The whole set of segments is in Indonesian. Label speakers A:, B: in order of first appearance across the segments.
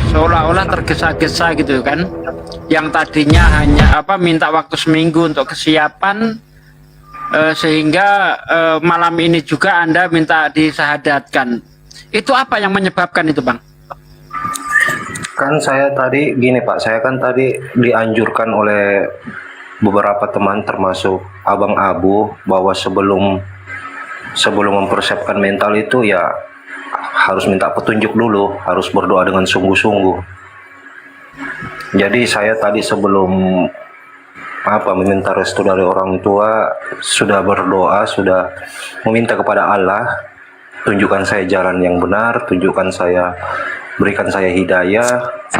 A: seolah-olah tergesa-gesa gitu kan, yang tadinya hanya minta waktu seminggu untuk kesiapan, sehingga malam ini juga Anda minta disahadatkan. Itu apa yang menyebabkan itu, Bang?
B: Kan saya tadi gini Pak, saya kan tadi dianjurkan oleh beberapa teman termasuk Abang Abu bahwa sebelum mempersiapkan mental itu ya harus minta petunjuk dulu, harus berdoa dengan sungguh-sungguh. Jadi saya tadi sebelum meminta restu dari orang tua sudah berdoa, sudah meminta kepada Allah, tunjukkan saya jalan yang benar, berikan saya hidayah,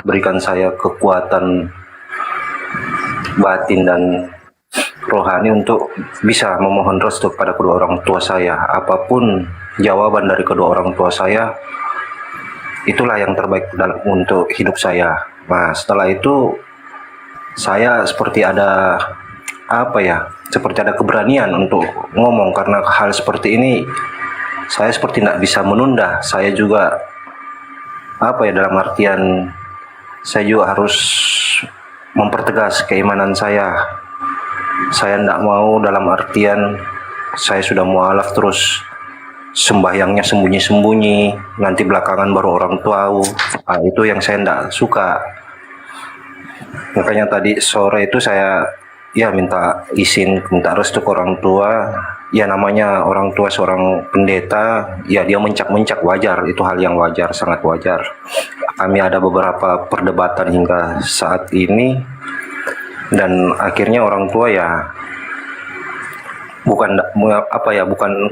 B: berikan saya kekuatan batin dan rohani untuk bisa memohon restu kepada kedua orang tua saya. Apapun jawaban dari kedua orang tua saya, itulah yang terbaik untuk hidup saya. Nah, setelah itu saya seperti ada seperti ada keberanian untuk ngomong, karena hal seperti ini saya seperti tidak bisa menunda. Saya juga dalam artian saya juga harus mempertegas keimanan saya. Saya tidak mau dalam artian saya sudah mualaf terus sembahyangnya sembunyi-sembunyi, nanti belakangan baru orang tahu. Itu yang saya tidak suka. Makanya tadi sore itu saya minta restu ke orang tua. Ya namanya orang tua seorang pendeta, ya dia mencak-mencak, wajar, itu hal yang wajar, sangat wajar. Kami ada beberapa perdebatan hingga saat ini, dan akhirnya orang tua bukan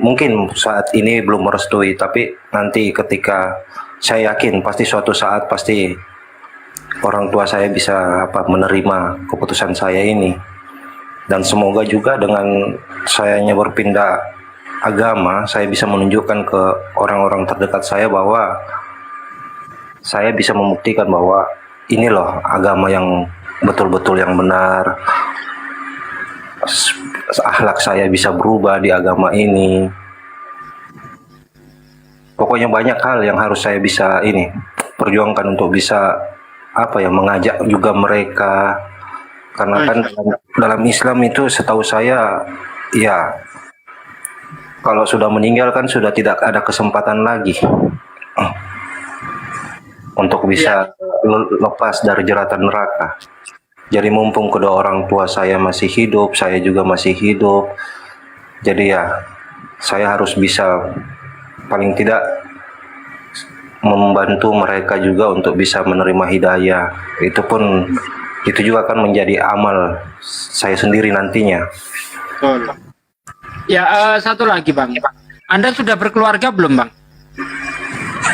B: mungkin saat ini belum merestui, tapi nanti ketika saya yakin pasti suatu saat pasti orang tua saya bisa menerima keputusan saya ini. Dan semoga juga dengan sayanya berpindah agama, saya bisa menunjukkan ke orang-orang terdekat saya bahwa saya bisa membuktikan bahwa ini loh agama yang betul-betul yang benar. Akhlak saya bisa berubah di agama ini. Pokoknya banyak hal yang harus saya bisa perjuangkan untuk bisa mengajak juga mereka. Karena kan dalam Islam itu setahu saya kalau sudah meninggal kan sudah tidak ada kesempatan lagi untuk bisa lepas dari jeratan neraka. Jadi mumpung kedua orang tua saya masih hidup, saya juga masih hidup. Jadi saya harus bisa paling tidak membantu mereka juga untuk bisa menerima hidayah. Itu juga akan menjadi amal saya sendiri nantinya.
A: Betul. Ya, satu lagi, Bang. Anda sudah berkeluarga belum, Bang?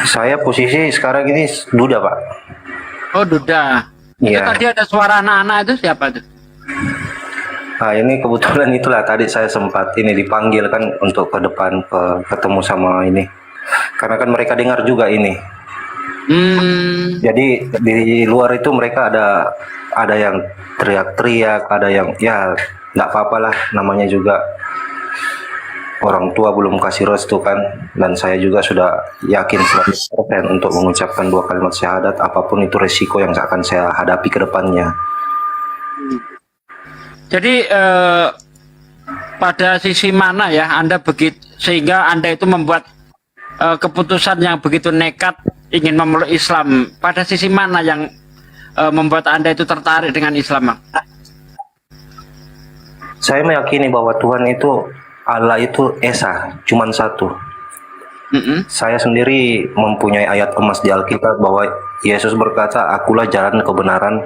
B: Saya posisi sekarang ini duda, Pak.
A: Oh, duda.
B: Iya.
A: Itu tadi ada suara anak-anak, itu siapa tuh?
B: Nah, ini kebetulan itulah tadi saya sempat dipanggil kan untuk ke depan ketemu sama ini. Karena kan mereka dengar juga ini. Jadi di luar itu mereka ada yang teriak-teriak, ada yang nggak apa-apalah, namanya juga orang tua belum kasih restu kan, dan saya juga sudah yakin 100% untuk mengucapkan 2 kalimat syahadat, apapun itu resiko yang akan saya hadapi ke depannya.
A: Jadi pada sisi mana Anda sehingga Anda itu membuat keputusan yang begitu nekat ingin memeluk Islam? Pada sisi mana yang membuat Anda itu tertarik dengan Islam, Bang?
B: Saya meyakini bahwa Tuhan itu, Allah itu Esa, cuman satu. Saya sendiri mempunyai ayat emas di Alkitab bahwa Yesus berkata, "Akulah jalan, kebenaran,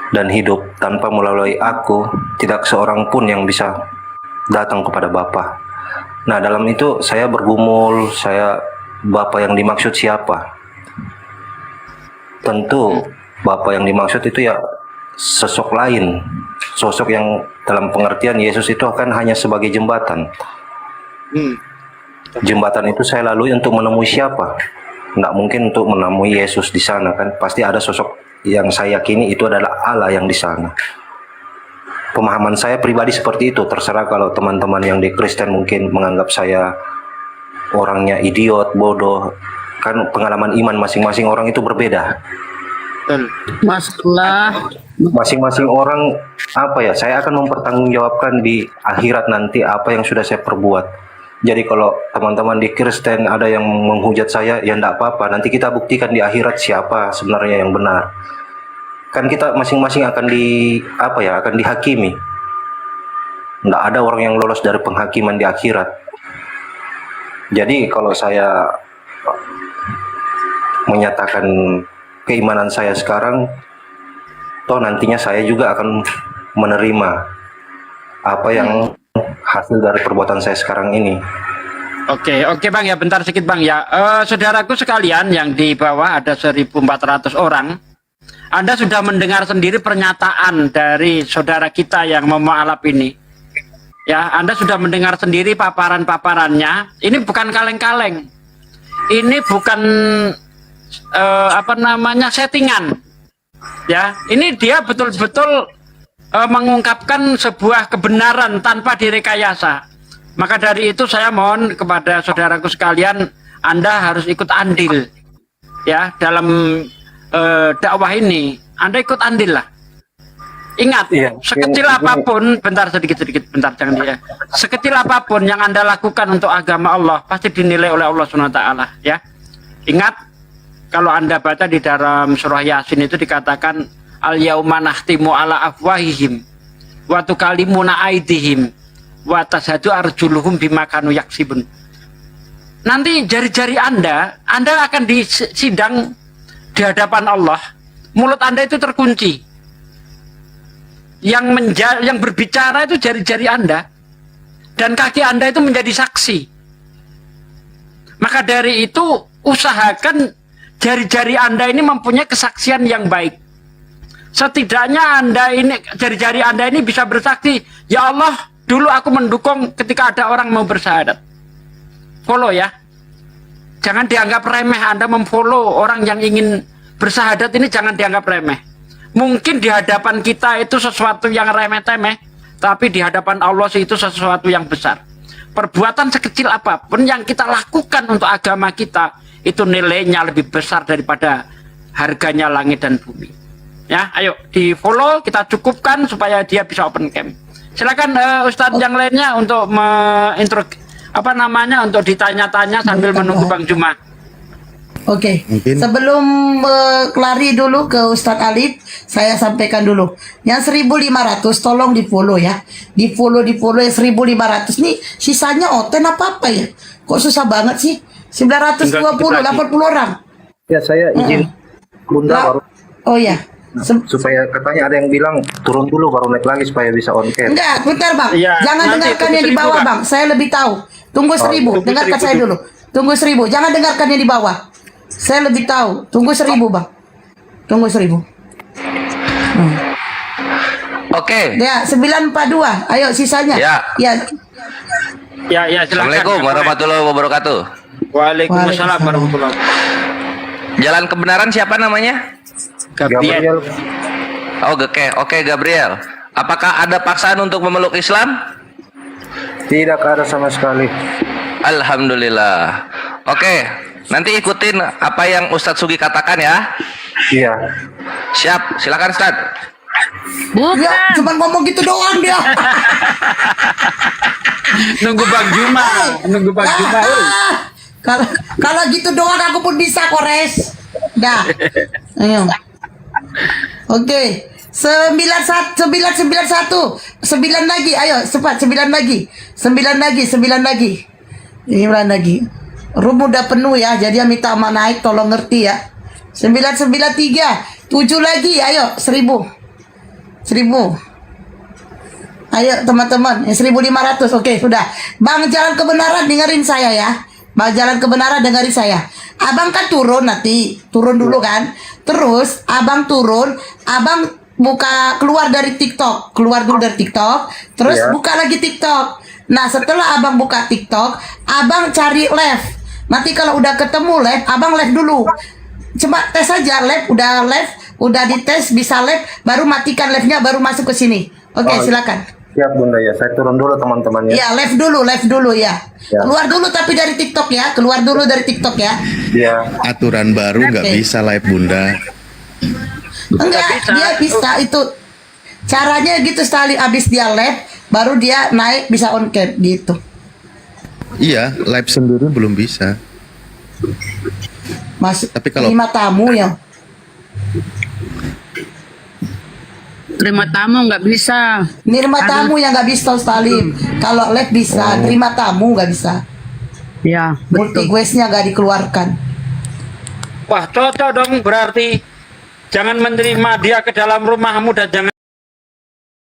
B: dan hidup. Tanpa melalui aku, tidak seorang pun yang bisa datang kepada Bapa." Nah, dalam itu saya bergumul, Bapa yang dimaksud siapa? Tentu Bapa yang dimaksud itu sosok lain, sosok yang dalam pengertian Yesus itu akan hanya sebagai jembatan. Jembatan itu saya lalui untuk menemui siapa? Nggak mungkin untuk menemui Yesus di sana kan, pasti ada sosok yang saya yakini itu adalah Allah yang di sana. Pemahaman saya pribadi seperti itu. Terserah kalau teman-teman yang di Kristen mungkin menganggap saya orangnya idiot, bodoh, kan pengalaman iman masing-masing orang itu berbeda.
A: Betul.
C: Masalah
B: Masing-masing orang saya akan mempertanggungjawabkan di akhirat nanti apa yang sudah saya perbuat. Jadi kalau teman-teman di Kristen ada yang menghujat saya, ya enggak apa-apa. Nanti kita buktikan di akhirat siapa sebenarnya yang benar. Kan kita masing-masing akan akan dihakimi. Enggak ada orang yang lolos dari penghakiman di akhirat. Jadi kalau saya menyatakan keimanan saya sekarang, toh nantinya saya juga akan menerima apa yang hasil dari perbuatan saya sekarang ini.
A: Oke Bang ya, bentar sedikit Bang ya. Saudaraku sekalian yang di bawah ada 1.400 orang. Anda sudah mendengar sendiri pernyataan dari saudara kita yang memualaf ini. Ya, Anda sudah mendengar sendiri paparan-paparannya. Ini bukan kaleng-kaleng. Ini bukan settingan. Ya, ini dia betul-betul mengungkapkan sebuah kebenaran tanpa direkayasa. Maka dari itu saya mohon kepada saudaraku sekalian, Anda harus ikut andil ya dalam dakwah ini. Anda ikut andil lah. Ingat, sekecil apapun, bentar bentar jangan dia. Sekecil apapun yang Anda lakukan untuk agama Allah pasti dinilai oleh Allah SWT ya. Ingat, kalau Anda baca di dalam surah Yasin itu dikatakan al-yauma nakhtimu ala afwahihim wa tukallimuna aydihim wa tashhadu arjuluhum bima kanu yaksibun. Nanti jari-jari Anda akan disidang di hadapan Allah. Mulut Anda itu terkunci. Yang berbicara itu jari-jari Anda dan kaki Anda itu menjadi saksi. Maka dari itu usahakan jari-jari Anda ini mempunyai kesaksian yang baik. Setidaknya jari-jari Anda ini bisa bersaksi, ya Allah, dulu aku mendukung ketika ada orang mau bersyahadat. Follow ya. Jangan dianggap remeh Anda memfollow orang yang ingin bersyahadat ini, jangan dianggap remeh. Mungkin di hadapan kita itu sesuatu yang remeh-temeh, tapi di hadapan Allah itu sesuatu yang besar. Perbuatan sekecil apapun yang kita lakukan untuk agama kita, itu nilainya lebih besar daripada harganya langit dan bumi. Ya, ayo di follow, kita cukupkan supaya dia bisa open cam. Silakan Ustadz yang lainnya untuk untuk ditanya-tanya sambil menunggu Bang Juma.
C: Oke. Sebelum lari dulu ke Ustadz Alif, saya sampaikan dulu. Yang 1.500 tolong di follow ya. Di follow yang 1.500 nih sisanya oten apa ya? Kok susah banget sih? 920, 80 orang.
B: Ya, saya izin Bunda baru.
C: Oh ya.
B: Supaya katanya ada yang bilang turun dulu baru naik lagi supaya bisa on cam.
C: Enggak, bentar Bang.
A: Ya,
C: jangan dengarkan yang di bawah Bang. Saya lebih tahu. Tunggu 1.000. Dengarkan saya dulu. Tunggu 1.000. Jangan dengarkan yang di bawah. Saya lebih tahu. Tunggu 1.000 Bang. Tunggu 1.000.
D: Oke.
C: Ya, 942. Ayo sisanya.
D: Ya.
C: Ya.
A: Ya, silakan.
D: Assalamualaikum warahmatullahi wabarakatuh.
A: Waalaikumsalam warahmatullahi wabarakatuh.
D: Jalan kebenaran siapa namanya?
A: Gabriel.
D: Oh, Oke, Gabriel. Apakah ada paksaan untuk memeluk Islam?
B: Tidak ada sama sekali.
D: Alhamdulillah. Oke, nanti ikutin apa yang Ustadz Sugi katakan ya.
B: Iya.
D: Siap, silakan Ustadz.
C: Ya, cuma ngomong gitu doang dia.
A: Nunggu Bang Juma.
C: Kalau gitu doang aku pun bisa kores. Dah. Ayo. Oke. 9 lagi. Ayo, cepat 9 lagi. 9 lagi. Room udah penuh ya, jadi yang minta sama naik tolong ngerti ya. 993, 7 lagi. Ayo, 1000. Ayo teman-teman, 1.500. Oke, sudah. Bang Jalan Kebenaran dengerin saya ya. Bang Jalan Kebenaran dengerin saya. Abang kan turun nanti, turun dulu kan. Terus abang turun, abang keluar dulu dari TikTok, terus buka lagi TikTok. Nah, setelah abang buka TikTok, abang cari live. Nanti kalau udah ketemu live, abang live dulu. Coba tes aja live, udah dites bisa live, baru matikan live-nya, baru masuk ke sini. Oke, silakan.
B: Siap Bunda ya, saya turun dulu teman-teman ya.
C: Ya, live dulu ya.
B: Ya.
C: Keluar dulu tapi dari TikTok ya, keluar dulu dari TikTok ya.
B: Iya.
E: Aturan baru nggak
C: Oke.
E: bisa live Bunda.
C: Enggak,
A: bisa.
C: dia bisa itu. Caranya gitu sekali abis dia live, baru dia naik bisa on cam gitu.
E: Iya, live sendiri belum bisa.
C: Masuk
E: Tapi kalau-
C: 5 tamu ya.
F: Terima tamu nggak bisa.
C: Nerima tamu yang nggak bisa Ustaz Salim. Kalau live bisa, terima tamu nggak bisa.
F: Ya,
C: Multi
F: betul.
C: guestnya nggak dikeluarkan.
A: Wah, cocok dong berarti. Jangan menerima dia ke dalam rumahmu dan jangan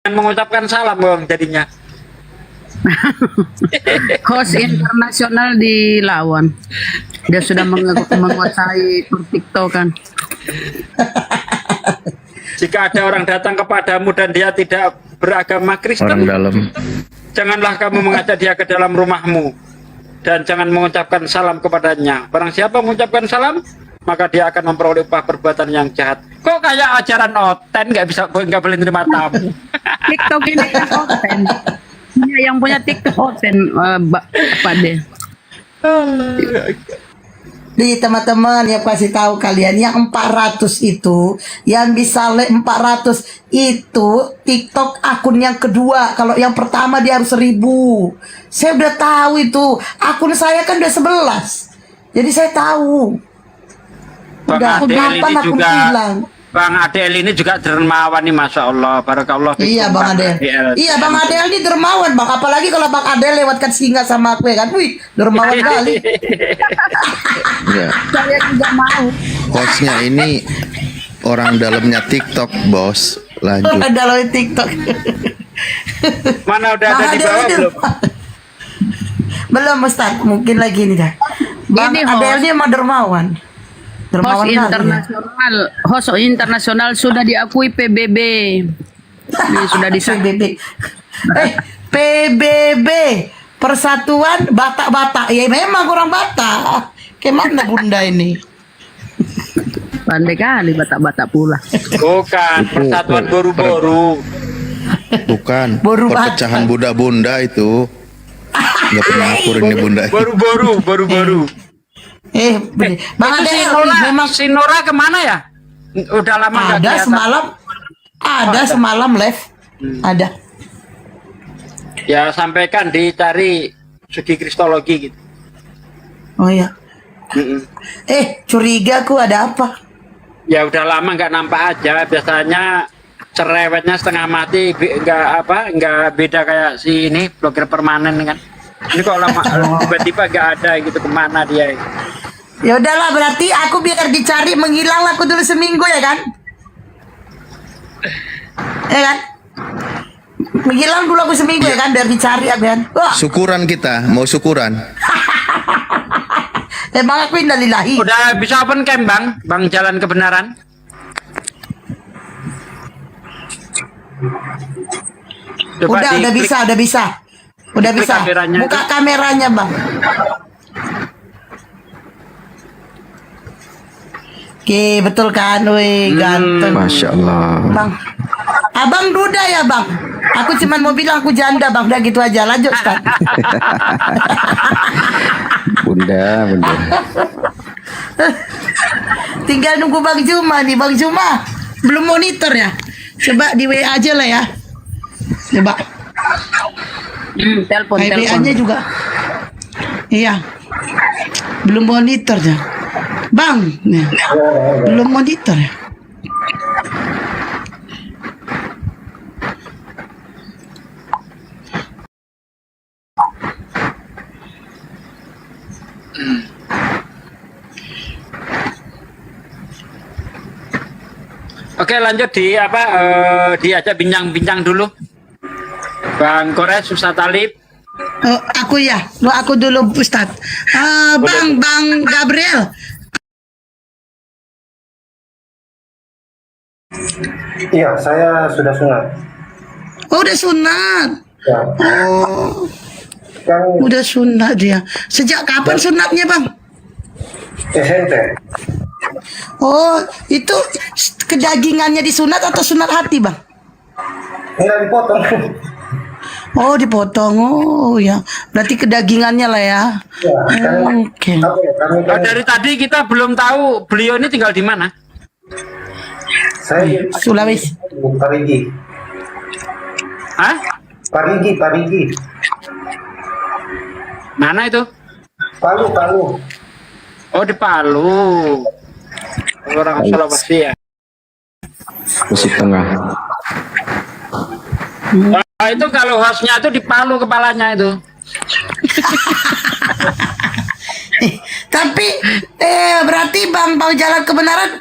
A: mengucapkan salam dong jadinya.
F: Host internasional dilawan. Dia sudah menguasai TikTokan.
A: Jika ada orang datang kepadamu dan dia tidak beragama
E: Orang
A: Kristen,
E: dalam.
A: janganlah kamu mengajak dia ke dalam rumahmu dan jangan mengucapkan salam kepadanya. Barang siapa mengucapkan salam, maka dia akan memperoleh upah perbuatan yang jahat. Kok kayak ajaran oten nggak boleh nerima tamu?
F: TikTok ini kan konten. Yang punya TikTok konten apa deh?
C: Nih teman-teman yang kasih tahu kalian yang 400 itu yang bisa live 400 itu TikTok akun yang kedua. Kalau yang pertama dia harus 1000. Saya udah tahu itu. Akun saya kan udah 11. Jadi saya tahu.
A: Bang
C: Udah
A: Adel
C: kapan
A: ini
C: akun
A: juga,
C: hilang.
A: Bang Adel ini juga dermawan nih, masya Allah, barakallah.
C: Iya Bang Adel. Iya Bang Adel ini dermawan Bang. Apalagi kalau Bang Adel lewatkan singa sama aku ya kan. Wih dermawan kali.
E: Enggak.
F: Saya juga mau.
E: Hostnya ini orang dalamnya TikTok, bos. Lanjut.
C: Dalam TikTok.
A: Mana udah ada
C: Bang
A: di
C: Adel
A: bawah
C: ini
A: belum?
C: belum Ustaz. Mungkin lagi nih dah. Bang
F: Ini
C: Adel ini mah dermawan. Dermawan
F: Host
C: kali ya.
F: internasional, host internasional sudah diakui PBB. Ini sudah disahkan.
C: PBB. PBB Persatuan Batak-Batak. Ya memang kurang Batak. Gimana Bunda ini?
F: Pandai kali batak-batak pula.
A: Bukan, persatuan boru-boru.
E: Bukan.
C: Baru
E: Perpecahan Bunda-Bunda itu. Nggak pernah akur ini Bunda.
A: Boru-boru.
C: Bang
A: Itu si
C: Adel
A: Nora,
C: memang
A: si Nora kemana ya? Udah lama nggak
C: ada
A: kelihatan.
C: semalam live. Ada.
A: Ya sampaikan dicari segi kristologi gitu.
C: Oh ya.
A: Mm-mm.
C: Curiga aku ada apa?
A: Ya udah lama nggak nampak aja. Biasanya cerewetnya setengah mati, nggak beda kayak si ini blogger permanen kan. Ini kok lama tiba-tiba nggak ada gitu, kemana dia?
C: Ya udahlah berarti aku biar dicari menghilang aku dulu seminggu ya kan? Ya kan? Menghilang dulu aku seminggu ya kan biar dicari ya kan? Wah,
E: Syukuran kita, mau syukuran.
C: emang aku innalillahi.
A: Udah bisa open cam bang Jalan Kebenaran. Coba
C: Udah
A: diklik.
C: bisa. Udah
A: Klik
C: bisa.
A: kameranya
C: Buka
A: itu.
C: kameranya, Bang. Oke, betul kan? Wih, ganteng.
E: Masya Allah.
C: Bang. Abang duda ya, Bang? Aku cuma mau bilang aku janda, Bang. Udah gitu aja. Lanjut, Ustaz.
E: Bunda.
C: Tinggal nunggu Bang Juma nih. Bang Juma belum monitor ya? Coba di WA aja lah ya. Coba.
F: Telepon.
C: WA-nya juga. Iya. Belum monitor ya. Bang, nih. Belum monitor ya.
A: Oke lanjut diajak bincang-bincang dulu. Bang Kores, Ustaz Talib.
C: Aku ya, aku dulu Ustaz. Bang Gabriel.
B: Iya, saya sudah sunat.
C: Oh, udah sunat.
B: Ya.
C: Oh,
B: Kan
C: udah sunat dia. Sejak kapan sunatnya, Bang?
B: SMP.
C: Oh, itu kedagingannya disunat atau sunat hati, Bang?
B: Enggak dipotong.
C: Oh, dipotong. Oh, ya. Berarti kedagingannya lah ya. Oke.
A: Dari tadi kita belum tahu beliau ini tinggal di mana.
B: Saya
C: Sulawesi.
B: Parigi.
A: Hah?
B: Parigi.
A: Mana itu?
B: Palu.
A: Oh, di Palu. Orang Sulawesi ya.
G: Sulawesi Tengah.
A: Oh, itu kalau hostnya itu di Palu kepalanya itu.
C: Tapi berarti Bang mau jalan kebenaran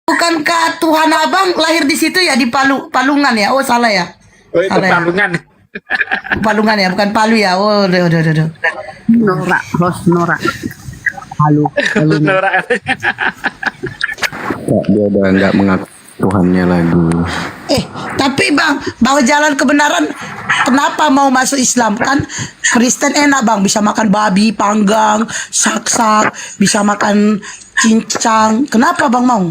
C: bukankah Tuhan Abang lahir di situ ya di Palungan ya? Oh salah ya.
A: Oh, itu
C: Salah ya?
A: Palungan.
C: Palungan ya, bukan Palu ya. Oh, udah.
F: Norak, host Norak. Halo.
A: Norak.
G: Dia udah nggak mengaku Tuhannya lagi.
C: Tapi Bang, mau jalan kebenaran, kenapa mau masuk Islam? Kan Kristen enak Bang, bisa makan babi panggang, sak-sak, bisa makan cincang. Kenapa Bang mau?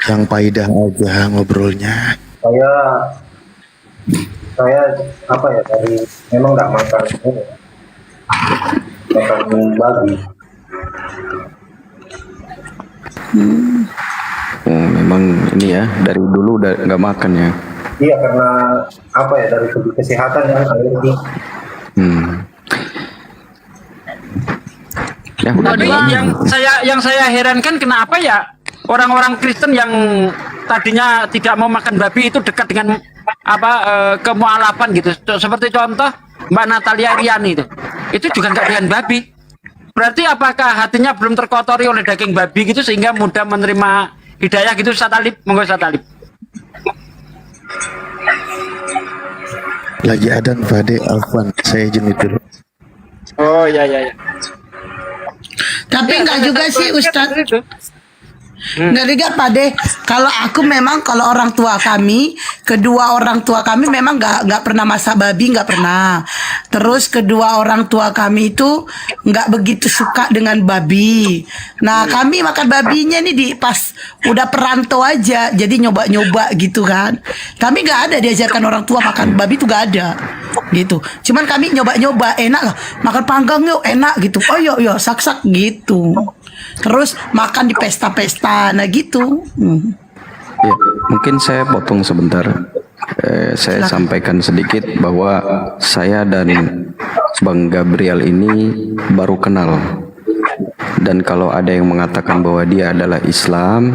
E: Yang paidah aja ngobrolnya.
B: Saya apa ya, dari memang nggak makan babi.
G: Oh, memang ini ya dari dulu udah nggak makan ya.
B: Iya, karena apa ya, dari segi kesehatan kan alergi.
G: Ya, udah
A: Tapi yang saya herankan kenapa ya orang-orang Kristen yang tadinya tidak mau makan babi itu dekat dengan kemualafan gitu. Seperti contoh Mbak Natalia Riani itu juga nggak dengan babi. Berarti apakah hatinya belum terkotori oleh daging babi gitu sehingga mudah menerima hidayah gitu? Ustaz Alif, monggo Ustaz Alif.
E: Lagi adan Fade Alfan, saya izin itu.
A: Oh ya.
C: Tapi enggak juga sih Ustadz. Enggak juga Pak De. Kalau aku memang kalau orang tua kami, kedua orang tua kami memang nggak pernah masak babi, nggak pernah. Terus kedua orang tua kami itu nggak begitu suka dengan babi. Nah kami makan babinya nih di pas udah perantau aja, jadi nyoba-nyoba gitu kan. Kami nggak ada diajarkan orang tua makan babi itu nggak ada gitu. Cuman kami nyoba-nyoba, enak makan panggang yuk, enak gitu. Oh yuk sak-sak gitu. Terus makan di pesta-pesta, nah gitu.
G: Ya, mungkin saya potong sebentar. Saya sampaikan sedikit bahwa saya dan Bang Gabriel ini baru kenal. Dan kalau ada yang mengatakan bahwa dia adalah Islam,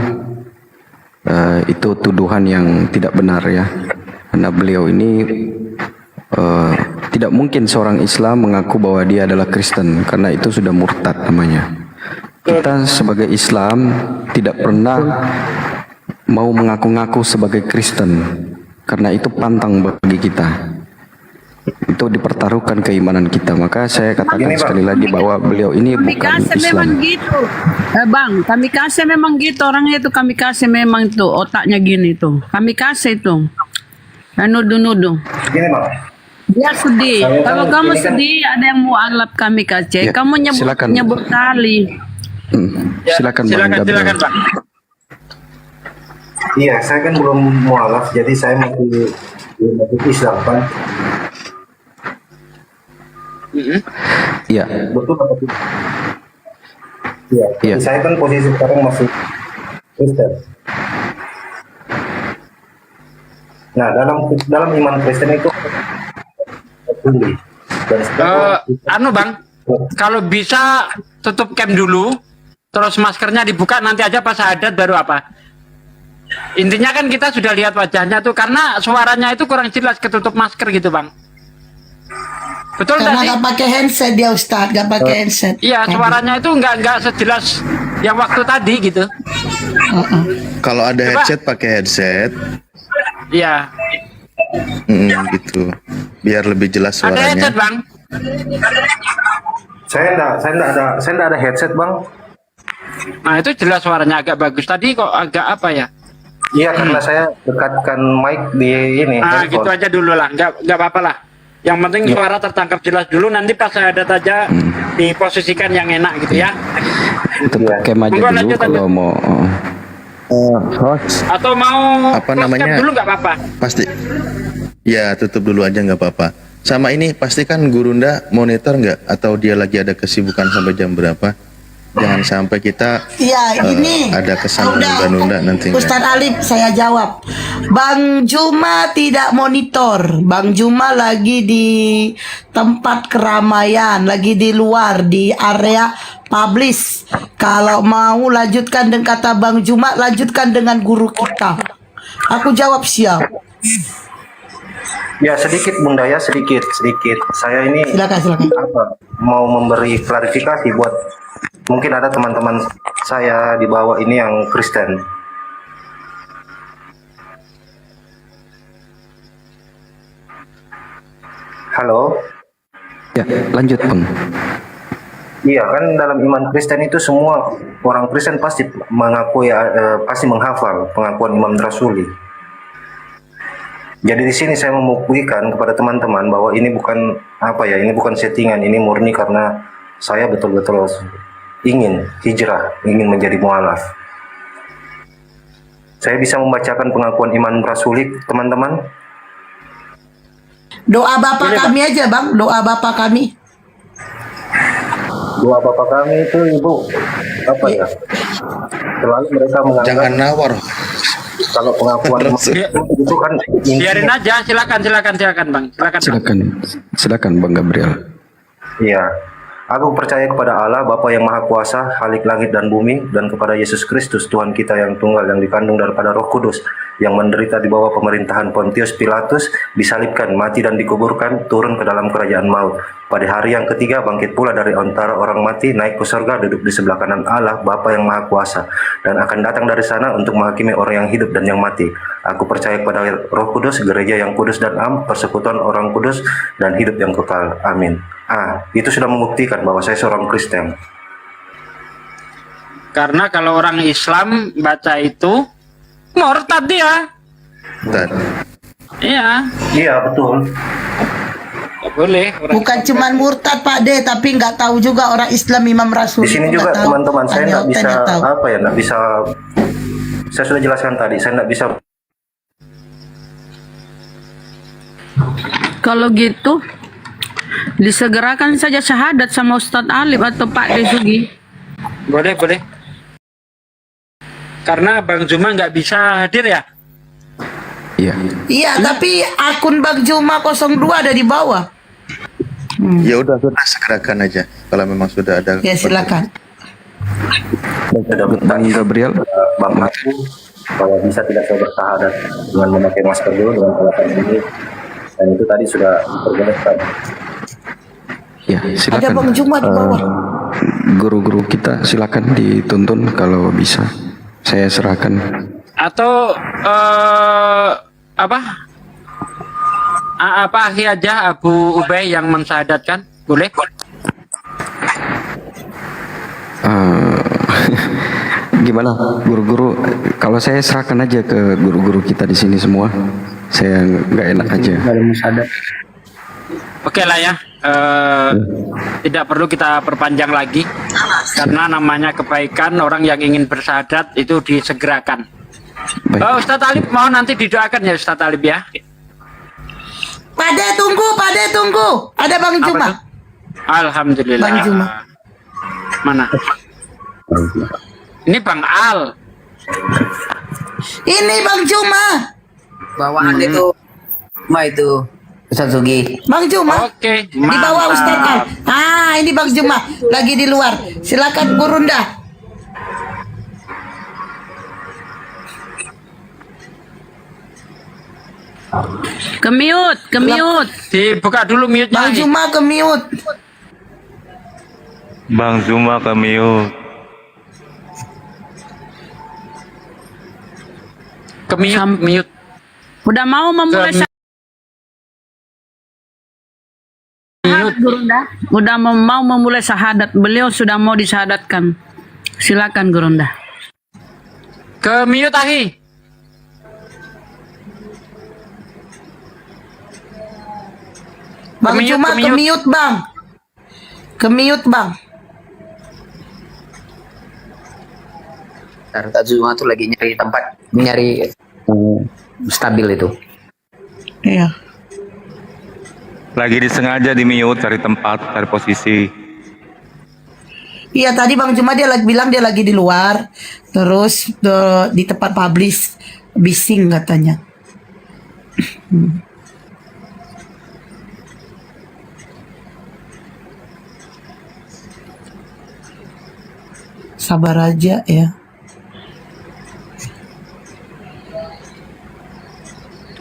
G: itu tuduhan yang tidak benar ya. Karena beliau ini tidak mungkin seorang Islam mengaku bahwa dia adalah Kristen, karena itu sudah murtad namanya. Kita sebagai Islam tidak pernah mau mengaku-ngaku sebagai Kristen, karena itu pantang bagi kita. Itu dipertaruhkan keimanan kita. Maka saya katakan sekali lagi bahwa beliau ini bukan
F: Kamikaze
G: Islam.
F: memang gitu. Bang, kamikaze memang gitu. Orangnya itu kamikaze memang itu. Otaknya gini tuh. Kamikaze itu. Nuduh-nuduh.
B: Gini Bang,
F: Dia sedih.
B: Saya
F: Kalau
B: kan
F: kamu
B: ini kan-
F: sedih, ada yang mau alap kamikaze.
G: Ya,
F: Kamu
G: silakan.
F: nyebut kali.
G: Silakan Bang Gabriel.
A: Silakan Bang.
B: iya saya kan belum mualaf, jadi saya masih Islam kan.
G: Iya.
B: Betul apa tidak? Iya.
G: Iya.
B: Jadi saya kan posisi sekarang masih Kristen. Nah, dalam iman Kristen itu tinggi. Dan
A: Anu Bang, kalau bisa tutup cam dulu, terus maskernya dibuka, nanti aja pas syahadat baru apa. Intinya kan kita sudah lihat wajahnya tuh, karena suaranya itu kurang jelas ketutup masker gitu Bang. Betul
C: Karena
A: tadi?
C: nggak pakai handset dia Ustadz, nggak pakai handset.
A: Iya, suaranya itu nggak sejelas yang waktu tadi gitu.
E: Kalau ada
A: Coba.
E: headset pakai headset,
A: Iya.
E: gitu. Biar lebih jelas
A: Ada headset
E: suaranya.
A: Bang.
B: saya enggak ada headset, Bang.
A: Nah itu jelas suaranya agak bagus. Tadi kok agak apa ya?
B: Iya, karena saya dekatkan mic di ini.
A: Ah
B: handphone.
A: gitu aja dulu lah, nggak apa-apa lah. Yang penting suara tertangkap jelas dulu. Nanti pas syahadat aja diposisikan yang enak gitu ya.
G: Tetap cam aja
A: Monggo
G: dulu
A: lanjut,
G: kalau
A: lanjut.
G: mau.
E: Host,
A: Atau mau
E: Apa
A: close
E: namanya?
A: cap dulu nggak apa-apa.
E: pasti Ya, tutup dulu aja nggak apa-apa. Sama ini pastikan Gurunda monitor nggak atau dia lagi ada kesibukan sampai jam berapa? Jangan sampai kita
C: Iya, ini
E: ada kesan
C: udah.
E: menunda-nunda nanti.
C: Ustaz Alif, saya jawab. Bang Juma tidak monitor. Bang Juma lagi di tempat keramaian, lagi di luar di area publish. Kalau mau lanjutkan dengan kata Bang Juma, lanjutkan dengan guru kita. Aku jawab siap.
B: Ya sedikit Bunda ya, sedikit. Saya ini
C: Silakan.
B: mau memberi klarifikasi buat mungkin ada teman-teman saya di bawah ini yang Kristen. Halo?
G: Ya, lanjut Bang.
B: Iya kan dalam iman Kristen itu semua orang Kristen pasti mengakui pasti menghafal pengakuan Imam Rasuli. Jadi di sini saya membuktikan kepada teman-teman bahwa ini bukan ini bukan settingan, ini murni karena saya betul-betul ingin hijrah, ingin menjadi mualaf. Saya bisa membacakan pengakuan Imam Rasuli, teman-teman.
C: Doa Bapak kami aja, Bang. Doa Bapak kami.
B: Doa Bapak kami itu Ibu, selalu mereka menganggap
E: Jangan nawar.
B: kalau pengakuan itu kan
A: Biarin aja, silakan Bang.
G: Silakan Bang Gabriel.
B: Iya. Aku percaya kepada Allah, Bapa yang Maha Kuasa, Khalik langit dan bumi, dan kepada Yesus Kristus, Tuhan kita yang tunggal, yang dikandung daripada Roh Kudus, yang menderita di bawah pemerintahan Pontius Pilatus, disalibkan, mati dan dikuburkan, turun ke dalam kerajaan maut. Pada hari yang ketiga, bangkit pula dari antara orang mati, naik ke surga, duduk di sebelah kanan Allah, Bapa yang Maha Kuasa, dan akan datang dari sana untuk menghakimi orang yang hidup dan yang mati. Aku percaya kepada Roh Kudus, gereja yang kudus dan am, persekutuan orang kudus, dan hidup yang kekal. Amin. Itu sudah membuktikan bahwa saya seorang Kristen.
A: Karena kalau orang Islam baca itu murtad dia.
E: Bentar.
A: Iya,
B: Iya, betul.
A: nggak boleh.
C: Bukan cuman murtad Pak D, tapi nggak tahu juga orang Islam Imam Rasul.
B: Di sini
C: Nggak
B: juga
C: tahu.
B: teman-teman saya
C: Tanya-
B: nggak bisa
C: tanya tahu.
B: nggak bisa. Saya sudah jelaskan tadi, saya nggak bisa.
F: Kalau gitu, disegerakan saja syahadat sama Ustadz Alif atau Pak Desugi.
A: Boleh. Karena Bang Juma nggak bisa hadir ya.
G: Iya.
C: Iya, tapi akun Bang Juma 02 ada di bawah.
E: Ya udah segerakan aja kalau memang sudah ada.
C: Ya silakan.
B: Sudah
G: Bang Gabriel.
B: Bang Aku bahwa bisa tidak saya bersahadat dengan memakai masker dulu dengan alasan ini, dan itu tadi sudah diperbolehkan.
G: Ya,
C: Ada
G: silakan.
C: Bang Juma di bawah.
G: Guru-guru kita silakan dituntun kalau bisa. Saya serahkan.
A: Atau apa akhi aja Abu Ubay yang mensyahadatkan, boleh?
G: Gimana guru-guru? Kalau saya serahkan aja ke guru-guru kita di sini semua. Saya nggak enak aja.
A: Oke lah ya. Tidak perlu kita perpanjang lagi karena namanya kebaikan, orang yang ingin bersyahadat itu disegerakan.
G: Baik.
A: Ustadz Alif mohon nanti didoakan ya Ustadz Alif ya.
C: Pak D tunggu. Ada Bang Juma.
A: Alhamdulillah.
C: Bang Juma.
A: Mana? Ini Bang Al.
C: Ini Bang Juma.
H: Bawaan itu Ustaz Sugi.
C: Bang Juma.
A: Oke.
C: Di bawah Ustaz Al. Ini Bang Juma lagi di luar. Silakan Gurunda.
F: Kemiut.
A: Dibuka dulu mute-nya.
C: Bang Juma ke mute.
I: Bang Zuma kami
A: Mute.
F: Udah mau memulai
A: Mute.
F: syahadat, Gurunda. Udah mau memulai syahadat. Beliau sudah mau disyahadatkan. Silakan Gurunda.
A: Ke mute akhi.
C: Bang
A: Ke-mute,
C: Juma ke
A: ke-mute.
C: mute Bang. Ke mute Bang.
H: Ustaz Zuma tuh lagi nyari tempat, nyari stabil itu.
C: Iya.
I: Lagi disengaja di mute, cari tempat, cari posisi.
C: Iya tadi Bang Juma dia lagi bilang dia lagi di luar, terus di tempat publish bising katanya. Sabar aja ya.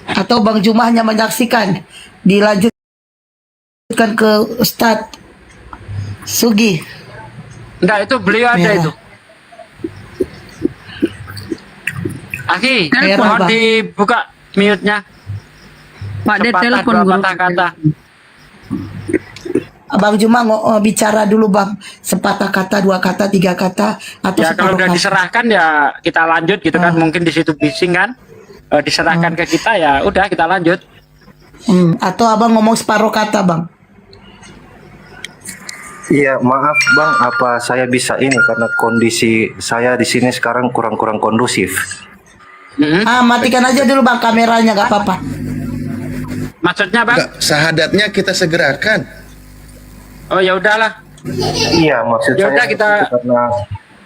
C: Atau Bang Juma hanya menyaksikan, dilanjutkan ke Ustadz Sugi.
A: Enggak, itu beliau ada
C: Merah.
A: itu. Aki,
C: Merah,
A: mohon
C: Bang.
A: dibuka mute-nya.
F: Pak De
A: Sepatah
F: telepon
A: dua
F: guru.
A: patah kata.
C: Bang Juma bicara dulu Bang, sepatah kata, dua kata, tiga kata, atau
A: Ya kalau
C: separuh
A: udah
C: kata.
A: diserahkan ya kita lanjut gitu kan. Mungkin di situ bising kan. Diserahkan ke kita ya udah kita lanjut.
C: Atau abang ngomong separuh kata Bang.
B: Iya, maaf Bang, apa saya bisa ini karena kondisi saya di sini sekarang kurang kondusif.
C: Matikan aja dulu Bang kameranya, gak apa-apa.
A: Maksudnya Bang?
E: Enggak, sahadatnya kita segerakan.
A: Oh ya udahlah.
B: Iya, maksud
A: Ya
B: saya
A: udah, kita-
B: itu karena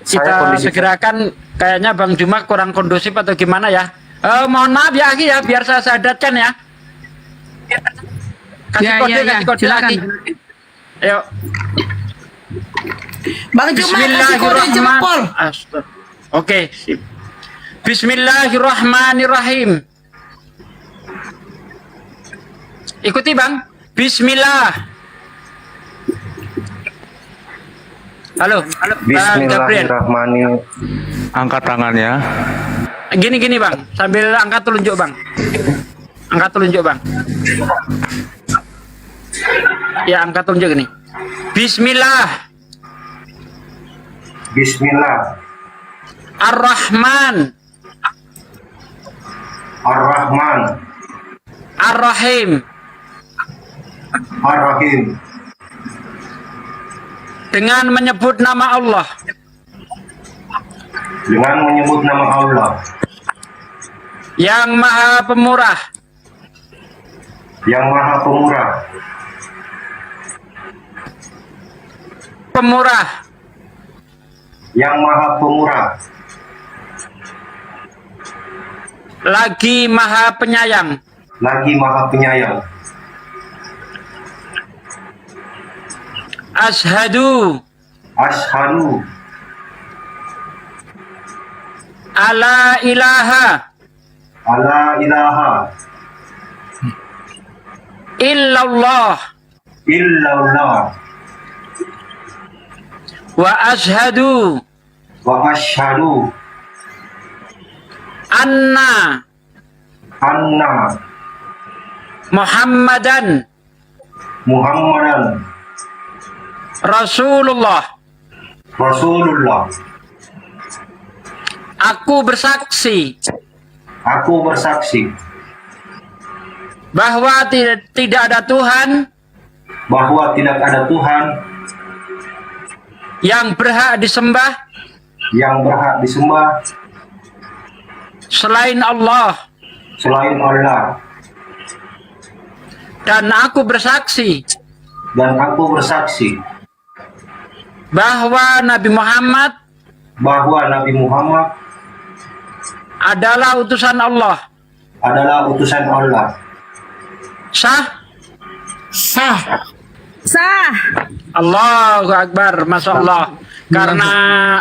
B: saya
A: Kita
B: kondisi
A: segerakan, kayaknya Bang Juma kurang kondusif atau gimana ya. Mohon maaf ya Aki ya, biar saya sadatkan ya. Kasih
F: Ya,
A: kode,
F: ya, ya.
A: kasih kode
F: Silakan.
A: lagi. Ayo.
C: Bang Juma kasih kode jempol.
A: Oke, sip. Bismillahirrahmanirrahim. Ikuti Bang. Bismillah. Halo, Bang Gabriel.
B: Bismillahirrahmanirrahim.
I: Angkat tangannya.
A: Gini Bang, sambil angkat telunjuk Bang. Angkat telunjuk Bang. Ya, angkat telunjuk gini. Bismillah.
B: Bismillah.
A: Ar-Rahman.
B: Ar-Rahman.
A: Ar-Rahim.
B: Ar-Rahim.
A: Dengan menyebut nama Allah.
B: Dengan menyebut nama Allah
A: Yang Maha Pemurah.
B: yang Maha Pemurah,
A: Pemurah.
B: yang Maha Pemurah,
A: Lagi Maha Penyayang.
B: lagi Maha Penyayang.
A: Ashadu
B: Ashhadu
A: alla ilaha
B: alla ilaha
A: illallah
B: illallah
A: wa ashadu
B: wa ashhadu
A: anna
B: anna
A: Muhammadan
B: Muhammadan
A: Rasulullah.
B: Rasulullah.
A: Aku bersaksi
B: Aku bersaksi
A: bahwa tidak ada Tuhan
B: bahwa tidak ada Tuhan
A: yang berhak disembah
B: yang berhak disembah
A: selain Allah,
B: selain Allah,
A: dan aku bersaksi
B: dan aku bersaksi
A: bahwa Nabi Muhammad
B: bahwa Nabi Muhammad
A: adalah utusan Allah.
B: adalah utusan Allah.
A: Sah?
C: Sah.
F: Sah.
A: Allahu Akbar, Masya Allah. Karena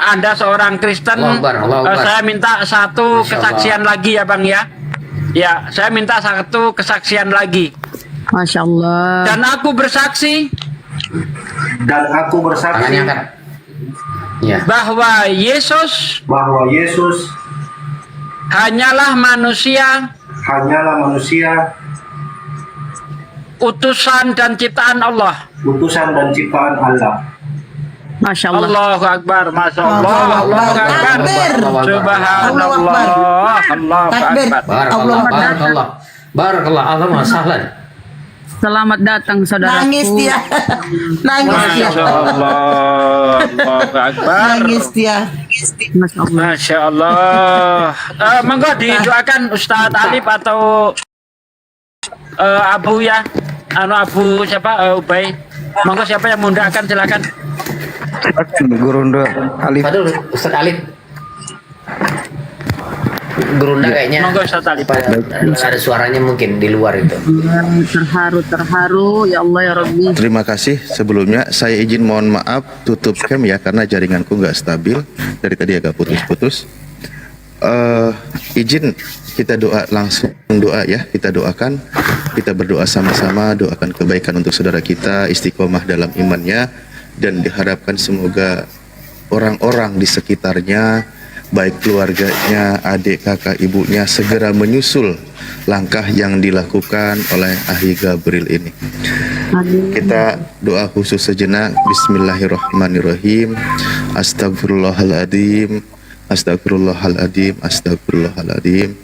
A: Anda seorang Kristen,
H: Allahu Akbar, Allahu Akbar.
A: saya minta satu
H: Masya
A: kesaksian lagi ya Bang ya. Ya, saya minta satu kesaksian lagi.
F: Masya Allah.
A: Dan aku bersaksi
B: Dan aku bersaksi
H: Tangannya angkat. Ya.
A: bahwa Yesus
B: bahwa Yesus
A: hanyalah manusia,
B: hanyalah manusia,
A: utusan dan ciptaan Allah.
B: utusan dan ciptaan Allah.
F: Masya Allah.
A: Allahu Akbar, Masya Allah,
C: Allahu
A: Allahu
C: Akbar.
A: Akbar.
C: Allahu
A: Subhanallah, Allahu
C: Takbir.
A: Akbar.
H: Barakallah, barakallah. Barakallah, azam wa sahlan.
F: Selamat datang saudaraku.
C: Nangis dia. Nangis dia.
A: Masya Allah, Allahu Akbar.
C: Nangis dia.
F: Masya Allah.
A: Masya Allah. Monggo didoakan Ustadz Alif atau Abu ya. Abu siapa Ubay. Monggo siapa yang mundakkan silakan.
G: Gurunda Alif.
H: Aduh, Ustaz Alif. Gerunda kayaknya
A: Monggo Ustaz Alif.
H: ada suaranya mungkin di luar itu.
F: Terharu ya Allah ya Rabbi.
E: Terima kasih sebelumnya. Saya izin mohon maaf tutup cam ya karena jaringanku nggak stabil. Dari tadi agak putus-putus. Izin kita doa langsung doa ya. Kita doakan. Kita berdoa sama-sama. Doakan kebaikan untuk saudara kita. Istiqomah dalam imannya. Dan diharapkan semoga orang-orang di sekitarnya, baik keluarganya, adik, kakak, ibunya segera menyusul langkah yang dilakukan oleh Akhi Gabriel ini. Kita doa khusus sejenak. Bismillahirrahmanirrahim. Astagfirullahaladzim. Astagfirullahaladzim. Astagfirullahaladzim.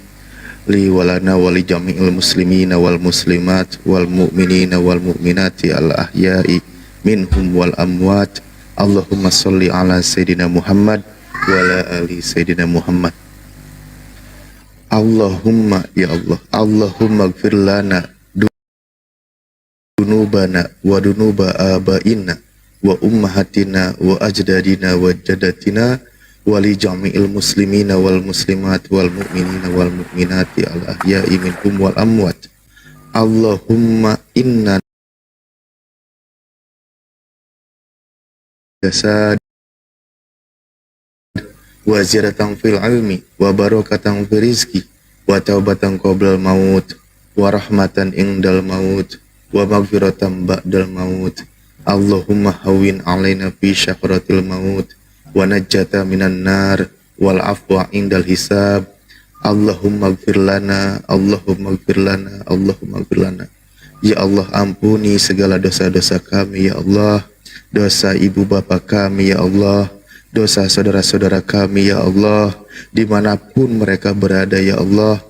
E: Li walana wali jami'il muslimina wal muslimat wal mu'minina wal mu'minati al ahya'i minhum wal amwat. Allahumma salli ala Sayyidina Muhammad wa ala ali Sayyidina Muhammad. Allahumma ya Allah, Allahumma gfir lana dunubana wa dunuba abaina wa ummahatina wa ajdadina wa jadatina wa li jami'il muslimina wal muslimat wal mu'minina wal mu'minati al ahya'i minhum wal amwat. Allahumma inna jasad wa ziyaratan fil ilmi wa barakatan fil rizki wa taubatan qoblal maut wa rahmatan indal maut wa maghfiratan ba'dal maut. Allahumma hawin alaina fi syakratil maut wa najjata minan nar wal afwa indal hisab. Allahumma gfir lana, Allahumma gfir lana, Allahumma gfir lana. Ya Allah, ampuni segala dosa-dosa kami ya Allah, dosa ibu bapak kami ya Allah, dosa saudara-saudara kami ya Allah, dimanapun mereka berada ya Allah,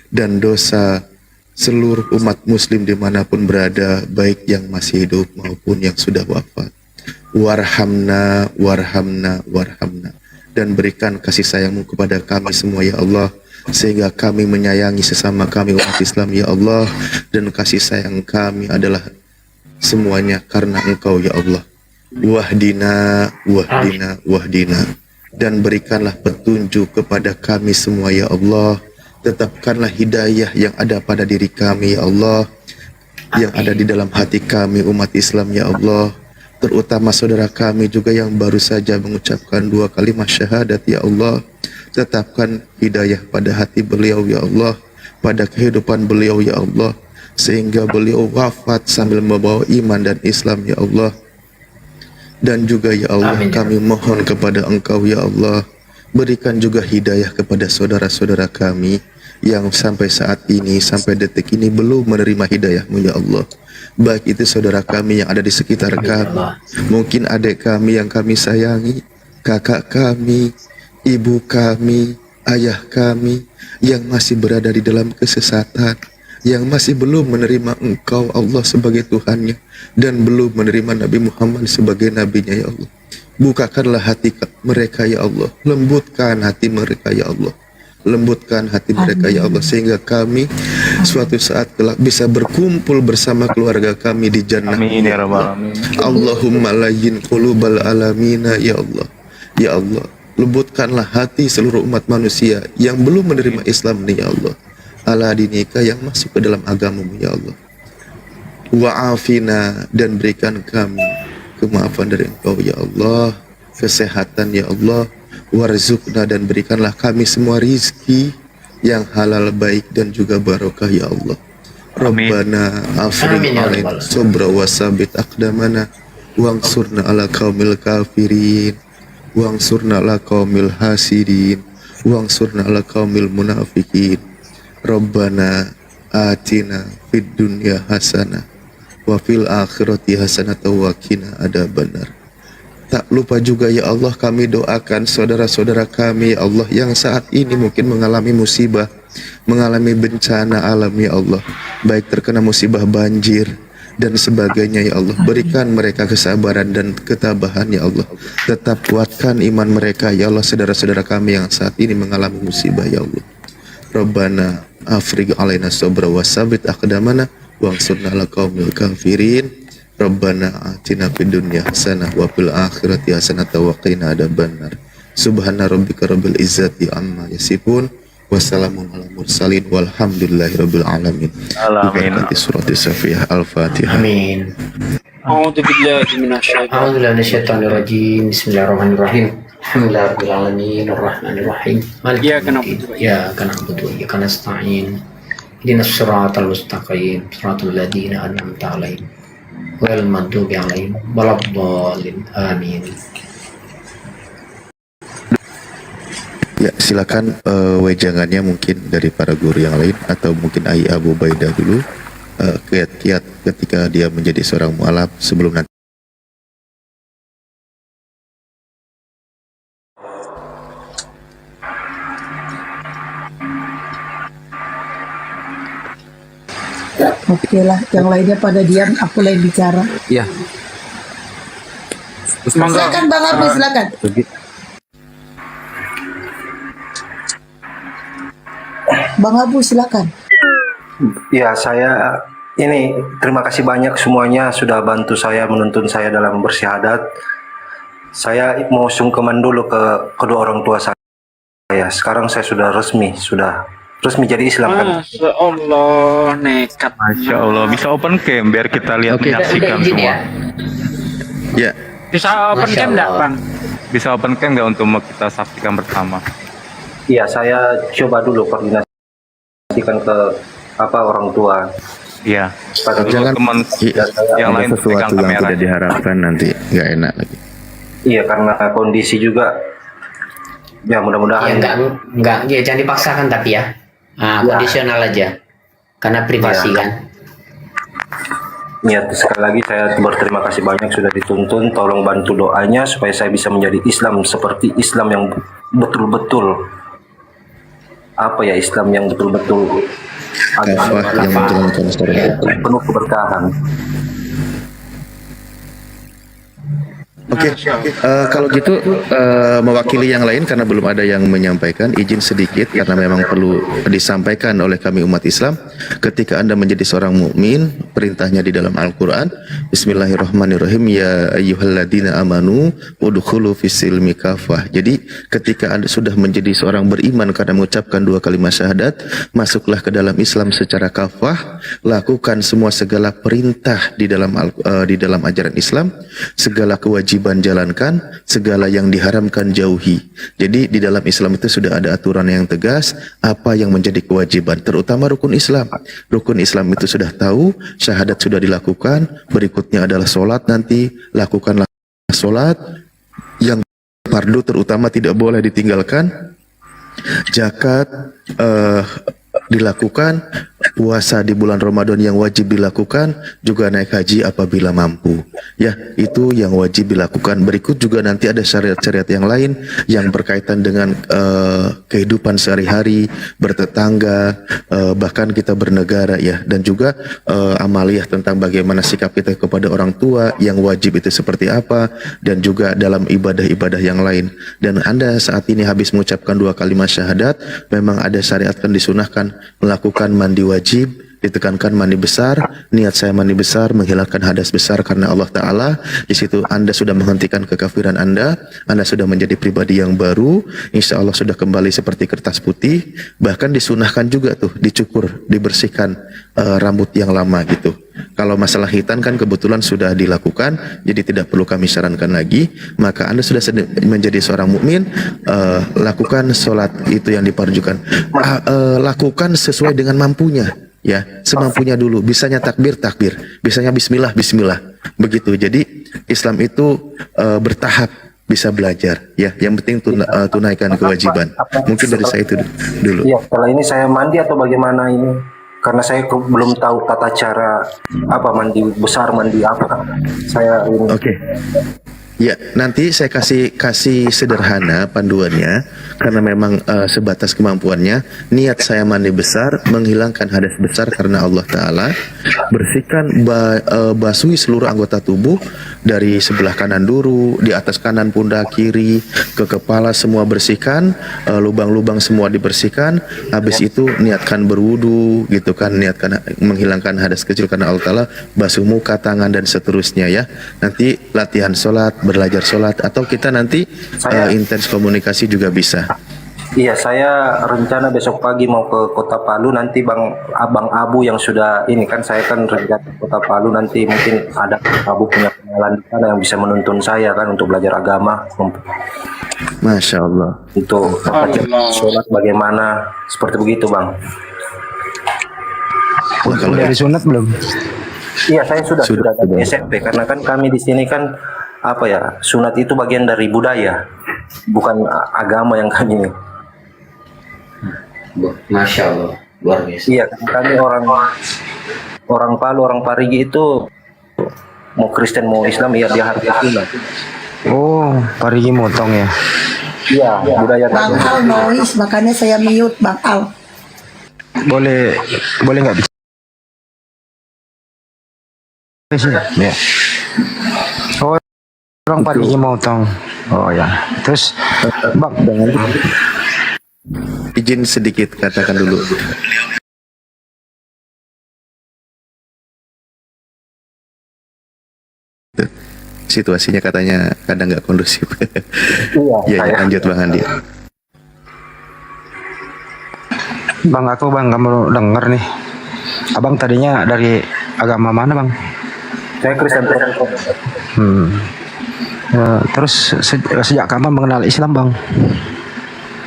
E: dan dosa seluruh umat muslim dimanapun berada, baik yang masih hidup maupun yang sudah wafat. Warhamna, warhamna, warhamna. Dan berikan kasih sayangmu kepada kami semua ya Allah, sehingga kami menyayangi sesama kami umat Islam ya Allah, dan kasih sayang kami adalah semuanya karena Engkau ya Allah. Wahdina, wahdina, wahdina. Dan berikanlah petunjuk kepada kami semua ya Allah. Tetapkanlah hidayah yang ada pada diri kami ya Allah, yang ada di dalam hati kami umat Islam ya Allah, terutama saudara kami juga yang baru saja mengucapkan 2 kalimat syahadat ya Allah. Tetapkan hidayah pada hati beliau ya Allah, pada kehidupan beliau ya Allah, sehingga beliau wafat sambil membawa iman dan Islam ya Allah. Dan juga ya Allah,
H: Amin.
E: kami mohon kepada Engkau ya Allah, berikan juga hidayah kepada saudara-saudara kami yang sampai saat ini, sampai detik ini belum menerima hidayah-Mu ya Allah. Baik itu saudara kami yang ada di sekitar kami, mungkin adik kami yang kami sayangi, kakak kami, ibu kami, ayah kami yang masih berada di dalam kesesatan, yang masih belum menerima Engkau Allah sebagai Tuhannya, dan belum menerima Nabi Muhammad sebagai Nabinya ya Allah. Bukakanlah hati mereka ya Allah, lembutkan hati mereka ya Allah, lembutkan hati mereka ya Allah, sehingga kami suatu saat kelak bisa berkumpul bersama keluarga kami di jannah.
I: Amin ya rabbal alamin.
E: Allahumma layyin qulubal alamina ya Allah. Ya Allah, lembutkanlah hati seluruh umat manusia yang belum menerima Islam nih ya Allah, ala dinika yang masuk ke dalam agamamu ya Allah. Wa'afina, dan berikan kami kemaafan dari Engkau ya Allah, kesehatan ya Allah. Warzukna, dan berikanlah kami semua rizki yang halal baik dan juga barokah ya Allah.
I: Amin.
E: Rabbana afriq
H: Amin ya
E: alaina
H: Rabbal
E: sabra wa sabit aqdamana wangsurna ala qaumil kafirin wangsurna ala qaumil hasidin wangsurna ala qaumil munafikin. Rabbana atina fid dunya hasanah wa fil akhirati hasanah wa qina adzabannar. Tak lupa juga ya Allah, kami doakan saudara-saudara kami ya Allah yang saat ini mungkin mengalami musibah, mengalami bencana alam ya Allah, baik terkena musibah banjir dan sebagainya ya Allah. Berikan mereka kesabaran dan ketabahan ya Allah. Tetap kuatkan iman mereka ya Allah, saudara-saudara kami yang saat ini mengalami musibah ya Allah. Rabbana afriq alaina sabra wa sabit aqdamana wansurna 'alal qaumil kafirin. Rabbana atina fid dunya hasanah wa fil akhirati hasanah wa qina adzabannar. Subhana rabbika rabbil izzati amma yasifun. Wassalamun ala mursalin walhamdulillahi rabbil alamin.
I: Alamin.
E: Bi surat Safiyah Al-Fatihah.
J: Amin.
A: A'udzu billahi minasyaitonir
J: A'udzubillahi minasyaitonir rajim. Bismillahirrahmanirrahim. Alhamdulillahirabbil alamin arrahmanir rahim. Maliki
A: Iyyaka
J: yaumiddin. Iyyaka na'budu wa iyyaka nasta'in. Ihdinas siratal mustaqim. Siratal ladzina an'amta 'alaihim ghairil maghdubi 'alaihim waladdallin. Amin.
E: Ya, silakan wejangannya mungkin dari para guru yang lain atau mungkin Ai Abu Baidah dulu kiat-kiat ketika dia menjadi seorang mu'alaf sebelum nanti.
C: Oke lah, yang lainnya pada diam, aku lagi bicara.
G: Ya,
A: Monggo.
C: Silakan Bang Abu, silakan. Bang Abu, silakan.
B: Ya, saya ini terima kasih banyak semuanya sudah bantu saya menuntun saya dalam bersyahadat. Saya mau sungkeman dulu ke kedua orang tua saya. Sekarang saya sudah resmi jadi Islam kan.
A: Masya Allah, nekat.
I: Masya Allah, bisa open cam biar kita lihat
J: Udah
I: menyaksikan
J: izin
I: semua.
J: ya.
E: Ya,
A: Bisa open
J: Masya
A: cam enggak,
J: Allah.
A: Bang?
I: Bisa open cam nggak untuk kita saksikan bersama?
B: Iya, saya coba dulu koordinasikan ke orang tua.
I: Iya.
B: Pada
E: jangan
I: Teman yang
E: ada
I: lain
E: sesuatu
I: pegang
E: yang
I: kamera.
E: tidak diharapkan nanti nggak enak lagi.
B: Iya, karena kondisi juga. Ya,
J: Ya
B: mudah-mudahan.
J: enggak, ya jangan dipaksakan tapi ya. Nah,
B: Ya.
J: kondisional aja. Karena privasi
B: Ya.
J: kan.
B: Ya, sekali lagi saya berterima kasih banyak sudah dituntun. Tolong bantu doanya supaya saya bisa menjadi Islam seperti Islam yang betul-betul Islam yang betul-betul
E: Kafah yang menjalankan syariat.
B: penuh keberkahan.
E: Oke, kalau gitu mewakili yang lain karena belum ada yang menyampaikan, izin sedikit karena memang perlu disampaikan oleh kami umat Islam. Ketika Anda menjadi seorang mukmin, perintahnya di dalam Al-Qur'an, Bismillahirrahmanirrahim, ya ayyuhalladzina amanu udkhulu fis-silmi kafah. Jadi ketika Anda sudah menjadi seorang beriman karena mengucapkan dua kalimat syahadat, masuklah ke dalam Islam secara kafah, lakukan semua segala perintah di dalam ajaran Islam, segala kewajiban jalankan, segala yang diharamkan jauhi. Jadi di dalam Islam itu sudah ada aturan yang tegas apa yang menjadi kewajiban, terutama rukun Islam. Rukun Islam itu sudah tahu, syahadat sudah dilakukan, berikutnya adalah sholat, nanti lakukanlah sholat yang fardu terutama tidak boleh ditinggalkan, zakat dilakukan, puasa di bulan Ramadan yang wajib dilakukan, juga naik haji apabila mampu. Ya, itu yang wajib dilakukan. Berikut juga nanti ada syariat-syariat yang lain yang berkaitan dengan kehidupan sehari-hari, bertetangga, bahkan kita bernegara ya, dan juga amaliyah tentang bagaimana sikap kita kepada orang tua yang wajib itu seperti apa, dan juga dalam ibadah-ibadah yang lain. Dan Anda saat ini habis mengucapkan dua kalimat syahadat, memang ada syariatkan disunahkan melakukan mandi wajib, ditekankan mandi besar, niat saya mandi besar, menghilangkan hadas besar karena Allah Ta'ala. Di situ Anda sudah menghentikan kekafiran Anda sudah menjadi pribadi yang baru, insya Allah sudah kembali seperti kertas putih. Bahkan disunahkan juga tuh, dicukur, dibersihkan rambut yang lama gitu. Kalau masalah hitan kan kebetulan sudah dilakukan, jadi tidak perlu kami sarankan lagi. Maka Anda sudah menjadi seorang mukmin, lakukan sholat itu yang diparjukan, lakukan sesuai dengan mampunya. Ya, semampunya dulu. Bisanya takbir, bisanya bismillah, begitu. Jadi Islam itu bertahap, bisa belajar. Ya, yang penting tunaikan kewajiban. Mungkin dari saya itu dulu.
B: Iya, setelah ini saya mandi atau bagaimana ini? Karena saya belum tahu tata cara mandi besar, mandi apa. Saya ini.
E: Oke. Ya, nanti saya kasih sederhana panduannya karena memang sebatas kemampuannya. Niat saya mandi besar, menghilangkan hadas besar karena Allah Ta'ala, bersihkan, basuhi seluruh anggota tubuh dari sebelah kanan dulu, di atas kanan pundak kiri, ke kepala semua bersihkan, lubang-lubang semua dibersihkan. Habis itu niatkan berwudu, gitu kan, niatkan menghilangkan hadas kecil karena Allah Ta'ala, basuh muka, tangan dan seterusnya ya. Nanti latihan sholat, belajar sholat, atau kita nanti intens komunikasi juga bisa.
B: Iya, saya rencana besok pagi mau ke Kota Palu, nanti Abang Abu yang sudah ini kan, saya kan rencana ke Kota Palu, nanti mungkin ada Abu punya kenalan di sana yang bisa menuntun saya kan untuk belajar agama.
E: Masya Allah.
B: Untuk sholat bagaimana, seperti begitu Bang.
E: Wah, kalau
K: Udah disunat belum?
B: Iya, saya sudah dari SMP, karena kan kami di sini kan apa ya, sunat itu bagian dari budaya, bukan agama yang kami.
J: Masya Allah, luar biasa.
B: Iya, kami orang Palu, orang Parigi itu mau Kristen mau Islam ya dia harus sunat.
K: Oh, Parigi motong ya.
B: Iya, budaya
C: Bang
B: kami.
C: Al noise, makanya saya mute Bang Al.
K: Boleh nggak bicara? Ya. Oh, orang Parigi motong. Oh ya. Terus, Bang,
E: izin sedikit katakan dulu. Situasinya katanya kadang nggak kondusif.
B: Iya,
E: Ya, lanjut Bang Andi.
K: Bang, kamu denger nih. Abang tadinya dari agama mana, Bang?
B: saya Kristen Protestan.
K: Terus sejak kapan mengenal Islam, Bang?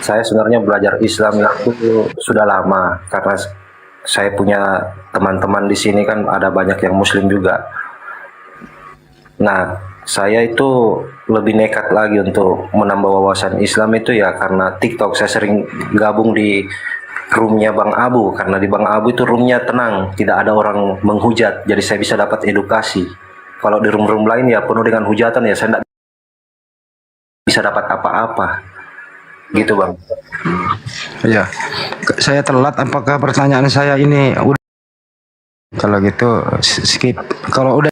B: Saya sebenarnya belajar Islam itu sudah lama, karena saya punya teman-teman di sini kan ada banyak yang Muslim juga. Nah, saya itu lebih nekat lagi untuk menambah wawasan Islam itu ya karena TikTok. Saya sering gabung di roomnya Bang Abu, karena di Bang Abu itu roomnya tenang, tidak ada orang menghujat, jadi saya bisa dapat edukasi. Kalau di room-room lain ya penuh dengan hujatan, ya saya tidak bisa dapat apa-apa. Gitu Bang.
K: Iya. Saya telat, apakah pertanyaan saya ini udah? Kalau gitu skip. Kalau udah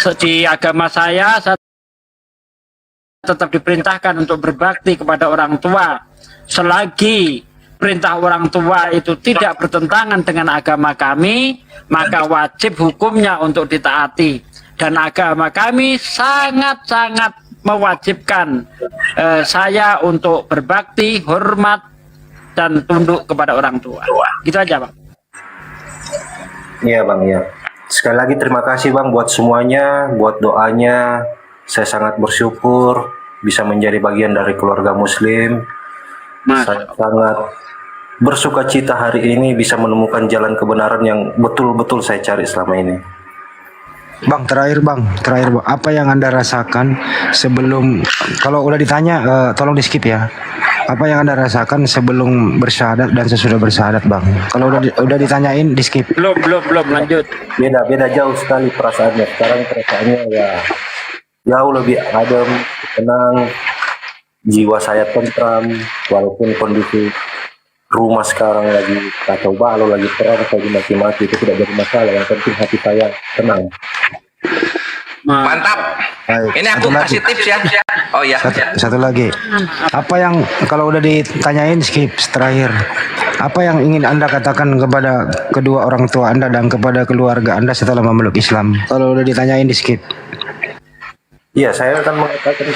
A: Di agama saya tetap diperintahkan untuk berbakti kepada orang tua selagi perintah orang tua itu tidak bertentangan dengan agama kami, maka wajib hukumnya untuk ditaati. Dan agama kami sangat-sangat mewajibkan saya untuk berbakti, hormat, dan tunduk kepada orang tua. Gitu aja Bang.
B: Iya Bang, iya. Sekali lagi terima kasih Bang buat semuanya, buat doanya. Saya sangat bersyukur bisa menjadi bagian dari keluarga Muslim. Saya sangat bersuka cita hari ini bisa menemukan jalan kebenaran yang betul-betul saya cari selama ini.
K: Bang, terakhir Bang, apa yang Anda rasakan sebelum, kalau udah ditanya tolong di skip ya. Apa yang Anda rasakan sebelum bersyahadat dan sesudah bersyahadat, Bang? Kalau udah ditanyain di skip.
A: Belum, lanjut.
B: Beda jauh sekali perasaannya. Sekarang perasaannya ya jauh lebih adem, tenang, jiwa saya tentram, walaupun kondisi rumah sekarang lagi kacau balau, lagi perang, lagi mati-mati, itu tidak jadi masalah. Yang penting hati saya tenang.
D: Mantap.
K: Baik,
D: Ini aku kasih tips ya. Oh iya.
K: Satu lagi. Apa yang kalau udah ditanyain skip terakhir. Apa yang ingin Anda katakan kepada kedua orang tua Anda dan kepada keluarga Anda setelah memeluk Islam? Kalau udah ditanyain di skip.
B: Iya, saya akan mengatakan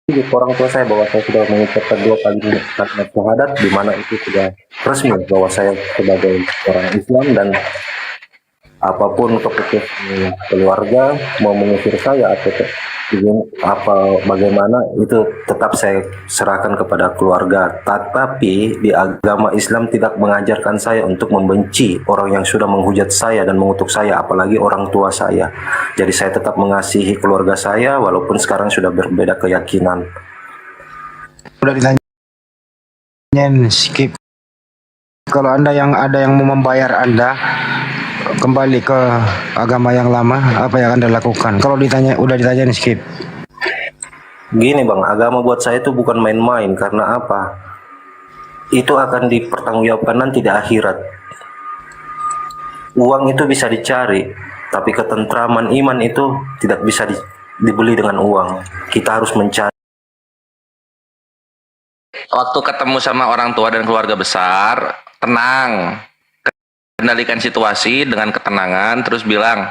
B: ke orang tua saya bahwa saya sudah mengucapkan 2 kali kalimat syahadat, di mana itu sudah resmi bahwa saya sebagai orang Islam, dan apapun keputusan keluarga mau mengusir saya atau bagaimana itu tetap saya serahkan kepada keluarga. Tetapi di agama Islam tidak mengajarkan saya untuk membenci orang yang sudah menghujat saya dan mengutuk saya, apalagi orang tua saya. Jadi saya tetap mengasihi keluarga saya walaupun sekarang sudah berbeda keyakinan.
K: Udah ditanyain skip. Kalau ada yang mau membayar Anda kembali ke agama yang lama, apa yang Anda lakukan? Kalau udah ditanyain skip.
B: Gini Bang, agama buat saya itu bukan main-main. Karena apa? Itu akan dipertanggungjawabkan nanti di akhirat. Uang itu bisa dicari, tapi ketentraman iman itu tidak bisa dibeli dengan uang. Kita harus mencari.
D: Waktu ketemu sama orang tua dan keluarga besar, tenang, kendalikan situasi dengan ketenangan, terus bilang,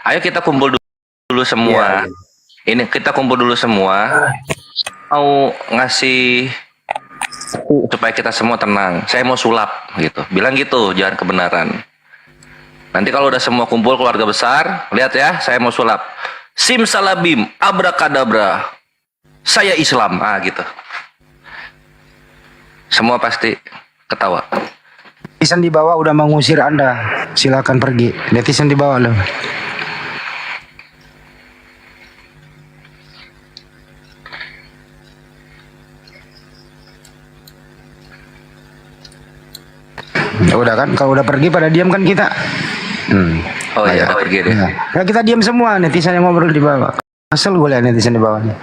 D: ayo kita kumpul dulu semua. Ini kita kumpul dulu semua, mau ngasih supaya kita semua tenang. Saya mau sulap gitu, bilang gitu, jangan kebenaran. Nanti kalau udah semua kumpul keluarga besar, lihat ya, saya mau sulap. Simsalabim, abrakadabra, saya Islam, gitu. Semua pasti ketawa.
K: Netizen di bawah udah mengusir Anda, silakan pergi. Netizen di bawah loh. Ya udah kan, kalau udah pergi pada diam kan kita.
D: Oh iya, udah pergi deh.
K: Ya, kita diam semua, netizen yang ngobrol di bawah. Asal gue lihat netizen di bawahnya.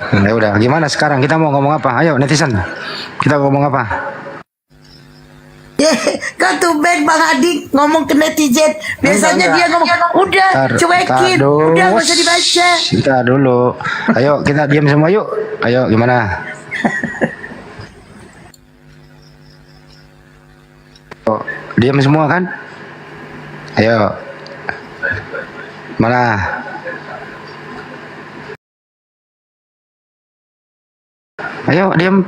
K: Ya udah, gimana sekarang kita mau ngomong apa? Ayo netizen, kita ngomong apa?
C: Kan tumben Bang Hadi ngomong ke netizen. Biasanya dia ngomong, udah cuekin, udah gak usah dibaca.
K: Kita dulu. Ayo kita diam semua yuk. Ayo gimana? Oh, diam semua kan? Ayo. Mana? Ayo diam.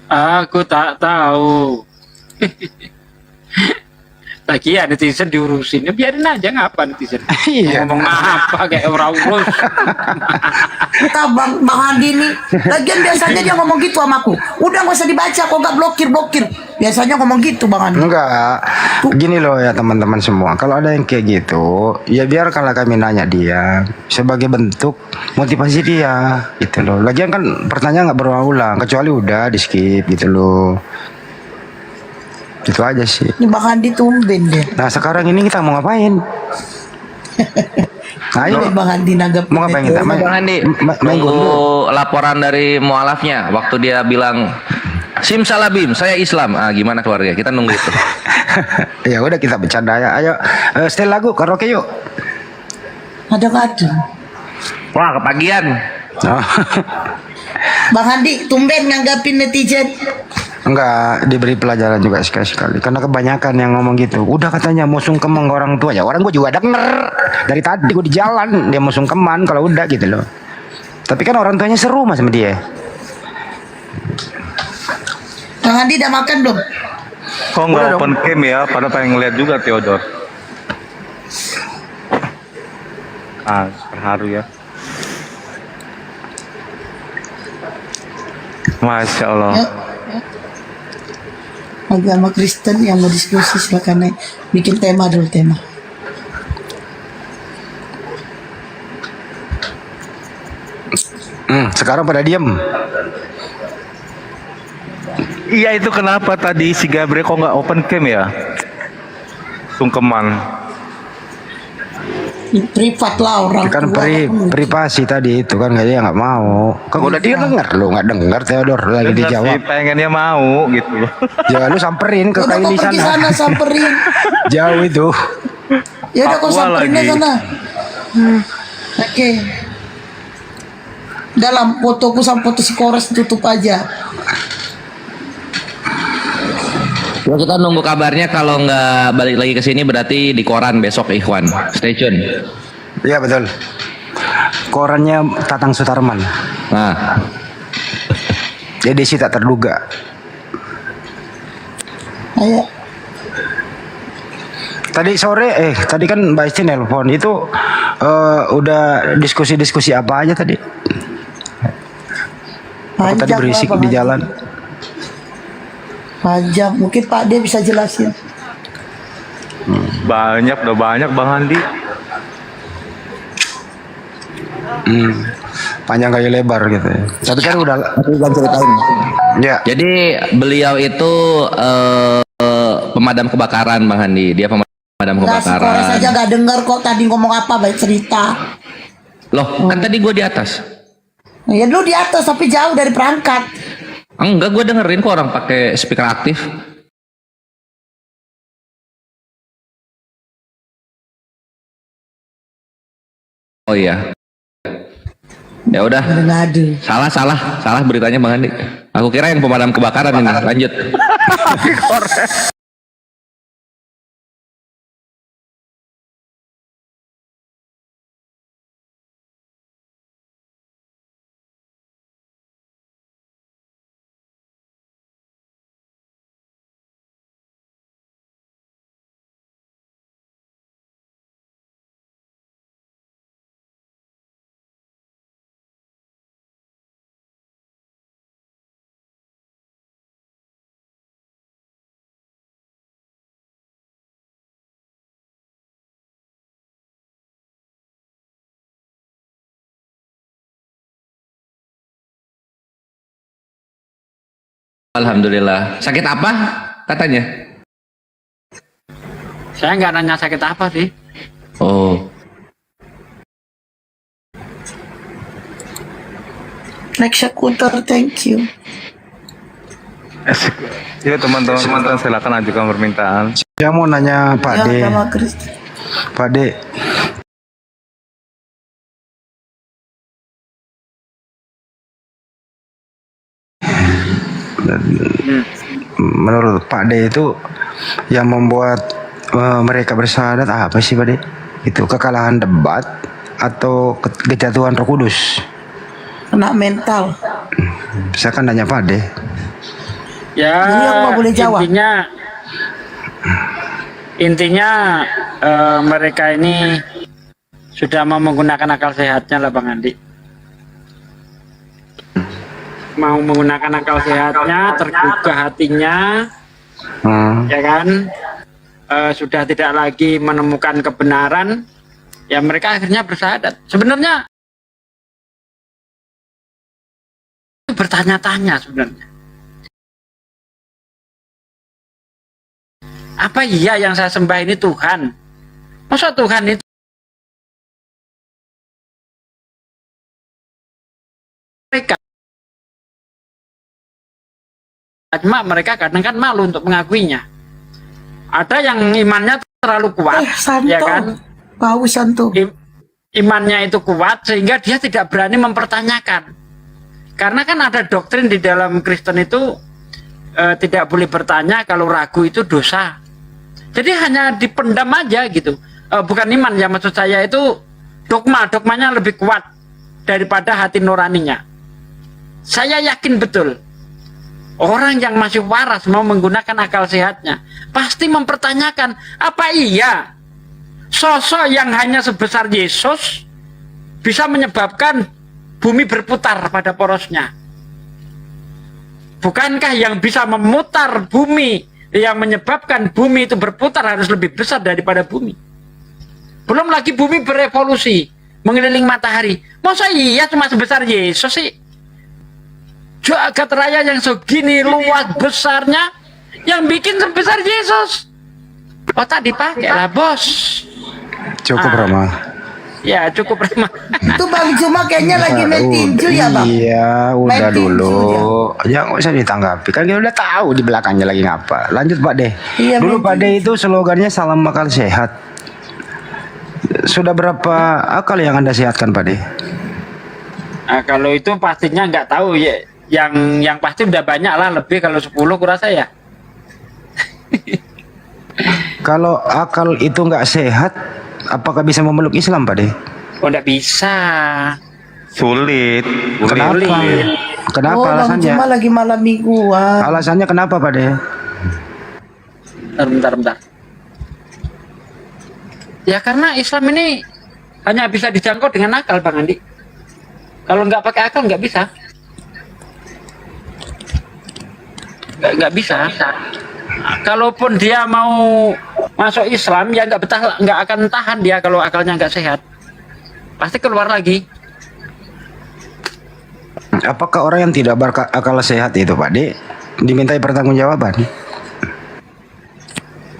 A: Aku tak tahu. Lagi ya netizen diurusin, ya biarin aja, ngapa netizen ngomong apa kayak orang urus.
C: Bang Hadi nih, lagian biasanya dia ngomong gitu sama aku. Udah gak usah dibaca, kok gak blokir. Biasanya ngomong gitu Bang Hadi.
K: Enggak, gini loh ya teman-teman semua. Kalau ada yang kayak gitu, ya biarkanlah kami nanya dia sebagai bentuk motivasi dia, gitu loh. Lagian kan pertanyaan nggak berulang-ulang, kecuali udah di skip gitu loh. Itu aja sih.
C: Ini Bang Hadi tumben deh.
K: Nah sekarang ini kita mau ngapain? Ayo
C: Bang Hadi nanggap.
K: mau ngapain kita?
D: Bang Hadi, tunggu laporan dari mualafnya waktu dia bilang simsalabim, saya Islam. Gimana keluarga? Kita nunggu itu.
K: Ya udah kita bercanda ya. Ayo setel lagu karaoke yuk.
C: Ada.
D: Wah, kepagian.
C: Bang Hadi tumben nanggapin netizen.
K: Enggak, diberi pelajaran juga sekali-sekali. Karena kebanyakan yang ngomong gitu. Udah katanya mau sungkeman ke orang tua. Ya orang gue juga denger. Dari tadi gue di jalan. Dia mau sungkeman kalau udah gitu loh. Tapi kan orang tuanya seru mas sama dia.
C: Bang Hadi udah makan belum?
I: Kok nggak open cam ya? Pada pengen ngeliat juga Theodore. Terharu ya. Masya Allah.
C: Agama Kristen yang mau diskusi silakan naik. Bikin tema dulu tema.
K: Sekarang pada diem.
I: Iya itu kenapa tadi si Gabriel kok nggak open cam ya? Sungkeman.
C: Privat lah orang
K: Kan
C: tua.
K: privasi tadi itu kan dia nggak mau. Kan udah dia denger lo nggak denger Theodore lagi
I: Bener
K: dijawab.
I: sih, pengennya mau gitu loh.
K: Ya lu samperin ke
C: Udah kau
K: Kylie
C: pergi
K: sana.
C: sana samperin.
K: Jauh itu.
C: Ya udah kau
I: Papua
C: samperin
I: lagi.
C: sana. Oke. Dalam fotoku sama foto si Kores tutup aja.
D: Ya, kita nunggu kabarnya, kalau nggak balik lagi ke sini berarti di koran besok Ikhwan. Stay tune.
K: Iya betul. Korannya Tatang Sutarman.
D: Nah,
K: Jadi sih tak terduga.
C: Ayo.
K: Tadi kan Mbak Isti nelpon itu udah diskusi-diskusi apa aja tadi? Aku tadi
C: Panjang
K: berisik
C: lah,
K: di
C: Bang
K: jalan.
C: Panjang. Mungkin Pak D bisa jelasin.
I: Udah banyak Bang Andi.
K: Panjang kayak lebar gitu ya. Tapi kan udah ceritain. Ya.
D: jadi beliau itu pemadam kebakaran, Bang Handi. Dia pemadam
C: Nah, si Kores
D: kebakaran.
C: aja gak denger kok tadi ngomong apa, baik cerita.
D: Loh, kan tadi gue di atas.
C: Ya lu di atas tapi jauh dari perangkat.
D: Enggak, gue dengerin kok orang pakai speaker aktif. Oh iya. Ya udah.
C: Ngadu.
D: Salah beritanya Bang Andi. Aku kira yang pemadam kebakaran ini. Lanjut. Alhamdulillah. Sakit apa katanya?
A: Saya nggak nanya sakit apa sih.
D: Oh.
C: Eksekutor, thank you.
I: Ya teman-teman silakan ajukan permintaan.
K: Saya mau nanya Pak D.
C: Ya, sama Kristi.
K: Pak D. Menurut Pak D itu yang membuat mereka bersahadat apa sih Pak D? Itu kekalahan debat atau kejatuhan Roh Kudus?
C: Kena mental.
K: Saya kan nanya Pak D.
A: Ya,
C: Jadi aku nggak boleh jawab.
A: intinya mereka ini sudah mau menggunakan akal sehatnya lah Bang Andi. Mau menggunakan akal sehatnya, tergugah hatinya, ya kan? Sudah tidak lagi menemukan kebenaran, ya mereka akhirnya bersahadat. Sebenarnya bertanya-tanya sebenarnya. Apa iya yang saya sembah ini Tuhan? Masa Tuhan itu mereka? Cuma mereka kadang kan malu untuk mengakuinya. Ada yang imannya terlalu kuat,
C: Santo.
A: ya kan?
C: Bau Santo.
A: Imannya itu kuat sehingga dia tidak berani mempertanyakan. Karena kan ada doktrin di dalam Kristen itu tidak boleh bertanya, kalau ragu itu dosa. Jadi hanya dipendam aja gitu. Bukan iman ya, maksud saya itu dogmanya lebih kuat daripada hati nuraninya. Saya yakin betul orang yang masih waras mau menggunakan akal sehatnya pasti mempertanyakan, apa iya sosok yang hanya sebesar Yesus bisa menyebabkan bumi berputar pada porosnya? Bukankah yang bisa memutar bumi, yang menyebabkan bumi itu berputar harus lebih besar daripada bumi? Belum lagi bumi berevolusi mengelilingi matahari. Masa iya cuma sebesar Yesus sih? Jagat raya yang segini luas besarnya yang bikin sebesar Yesus. Otak dipakai lah bos.
K: Cukup Rama.
A: Ya cukup ramah.
C: Itu Bang Juma kayaknya lagi main tinju ya Bang?
K: Iya, udah
C: Main tinju
K: dulu.
C: dia.
K: Ya nggak usah ditanggapi, kan kita udah tahu di belakangnya lagi ngapa. Lanjut Pak D.
C: Iya,
K: Dulu
C: main
K: Pak D itu slogannya salam akal sehat. Sudah berapa akal yang Anda sehatkan, Pak De?
A: Nah, kalau itu pastinya nggak tahu ya. Yang pasti udah banyak lah, lebih kalau 10 kurasa ya.
K: Kalau akal itu nggak sehat, apakah bisa memeluk Islam, Pak De?
A: Oh, nggak bisa.
I: Sulit.
K: Kenapa? Kenapa
C: Bang
K: alasannya?
C: Cuma lagi malam mingguan.
K: Alasannya kenapa, Pak De?
A: Bentar. Ya karena Islam ini hanya bisa dijangkau dengan akal, Bang Andi. Kalau nggak pakai akal nggak bisa. Nggak bisa. Nah, kalaupun dia mau masuk Islam, ya nggak akan tahan dia kalau akalnya nggak sehat. Pasti keluar lagi.
K: Apakah orang yang tidak berakal sehat itu, Pak De, dimintai pertanggungjawaban?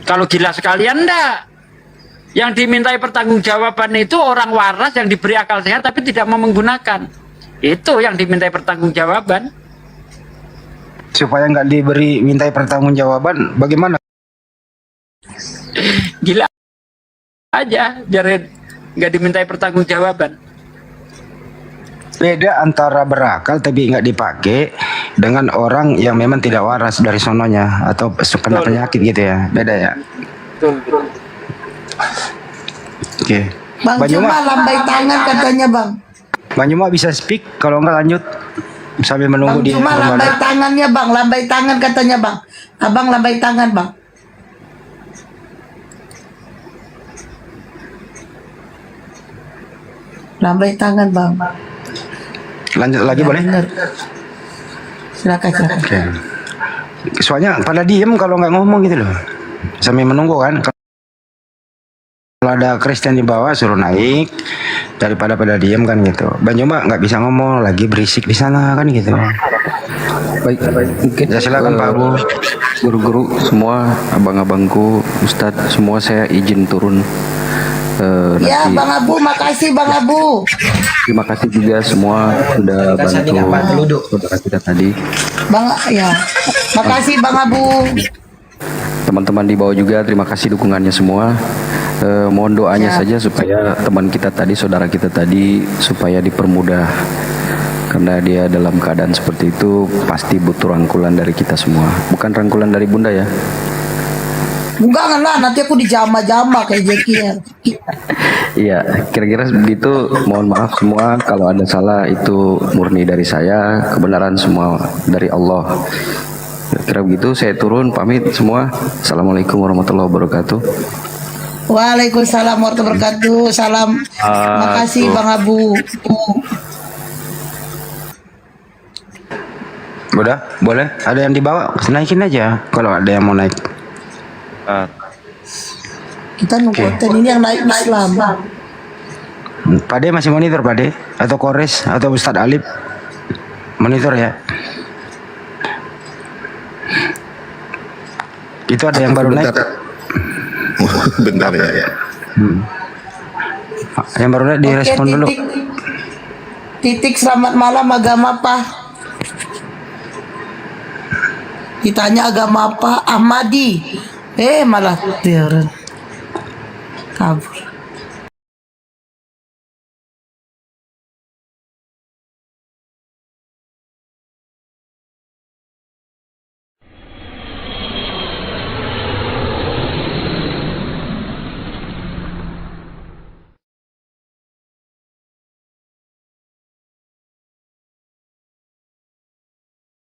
A: Kalau gila sekalian enggak. Yang dimintai pertanggungjawaban itu orang waras yang diberi akal sehat tapi tidak mau menggunakan. Itu yang dimintai pertanggungjawaban.
K: Supaya nggak diberi mintai pertanggungjawaban, bagaimana?
A: Gila aja, biar nggak dimintai pertanggungjawaban.
K: Beda antara berakal tapi nggak dipakai dengan orang yang memang tidak waras dari sononya atau kena penyakit gitu ya, beda ya.
A: Betul.
K: Oke.
C: Bang
K: Banyuma,
C: cuma lambai tangan katanya, Bang.
K: Banyuma bisa speak, kalau nggak lanjut sambil menunggu
C: Bang
K: dia
C: cuma
K: kembali.
C: lambai tangannya, Bang. Lambai tangan katanya, Bang. Abang lambai tangan, Bang. Lambai tangan, Bang.
K: Lanjut lagi boleh?
C: Bener. Silakan.
K: Oke. Soalnya pada diem kalau nggak ngomong gitu loh, sambil menunggu kan. Kalau ada Kristen di bawah suruh naik, daripada pada diem kan gitu. Banyuma nggak bisa ngomong, lagi berisik di sana kan gitu.
G: Baik, mungkin
K: Ya silakan Pak Abu.
G: guru-guru semua, abang-abangku, Ustadz semua, saya izin turun.
C: Ya,
G: Nanti
C: Bang Abu, makasih Bang Abu.
G: terima kasih juga semua sudah bantu saudara kita tadi.
C: Bang, ya. Makasih Bang Abu.
G: Teman-teman di bawah juga terima kasih dukungannya semua. Mohon doanya
C: Ya.
G: saja supaya teman kita tadi, saudara kita tadi, supaya dipermudah, karena dia dalam keadaan seperti itu pasti butuh rangkulan dari kita semua, bukan rangkulan dari Bunda ya.
C: Enggak lah, nanti aku dijama-jama kayak Jackie ya.
G: Iya, kira-kira begitu. Mohon maaf semua kalau ada salah, itu murni dari saya, kebenaran semua dari Allah. Kira begitu, saya turun pamit semua. Assalamualaikum warahmatullahi wabarakatuh.
C: Waalaikumsalam warahmatullahi wabarakatuh. Salam. Makasih Bang Abu.
K: Udah, boleh? Ada yang dibawa, naikin aja kalau ada yang mau naik.
C: Kita nungguin ini yang naik Islam.
K: Pak De masih monitor, Pak De? Atau Kores atau Ustadz Alif? Monitor ya. Itu ada yang baru naik.
E: Bentar ya.
K: Yang baru naik direspon dulu.
C: Titik selamat malam, agama apa? Ditanya agama apa? Ahmadi. Malah kabur.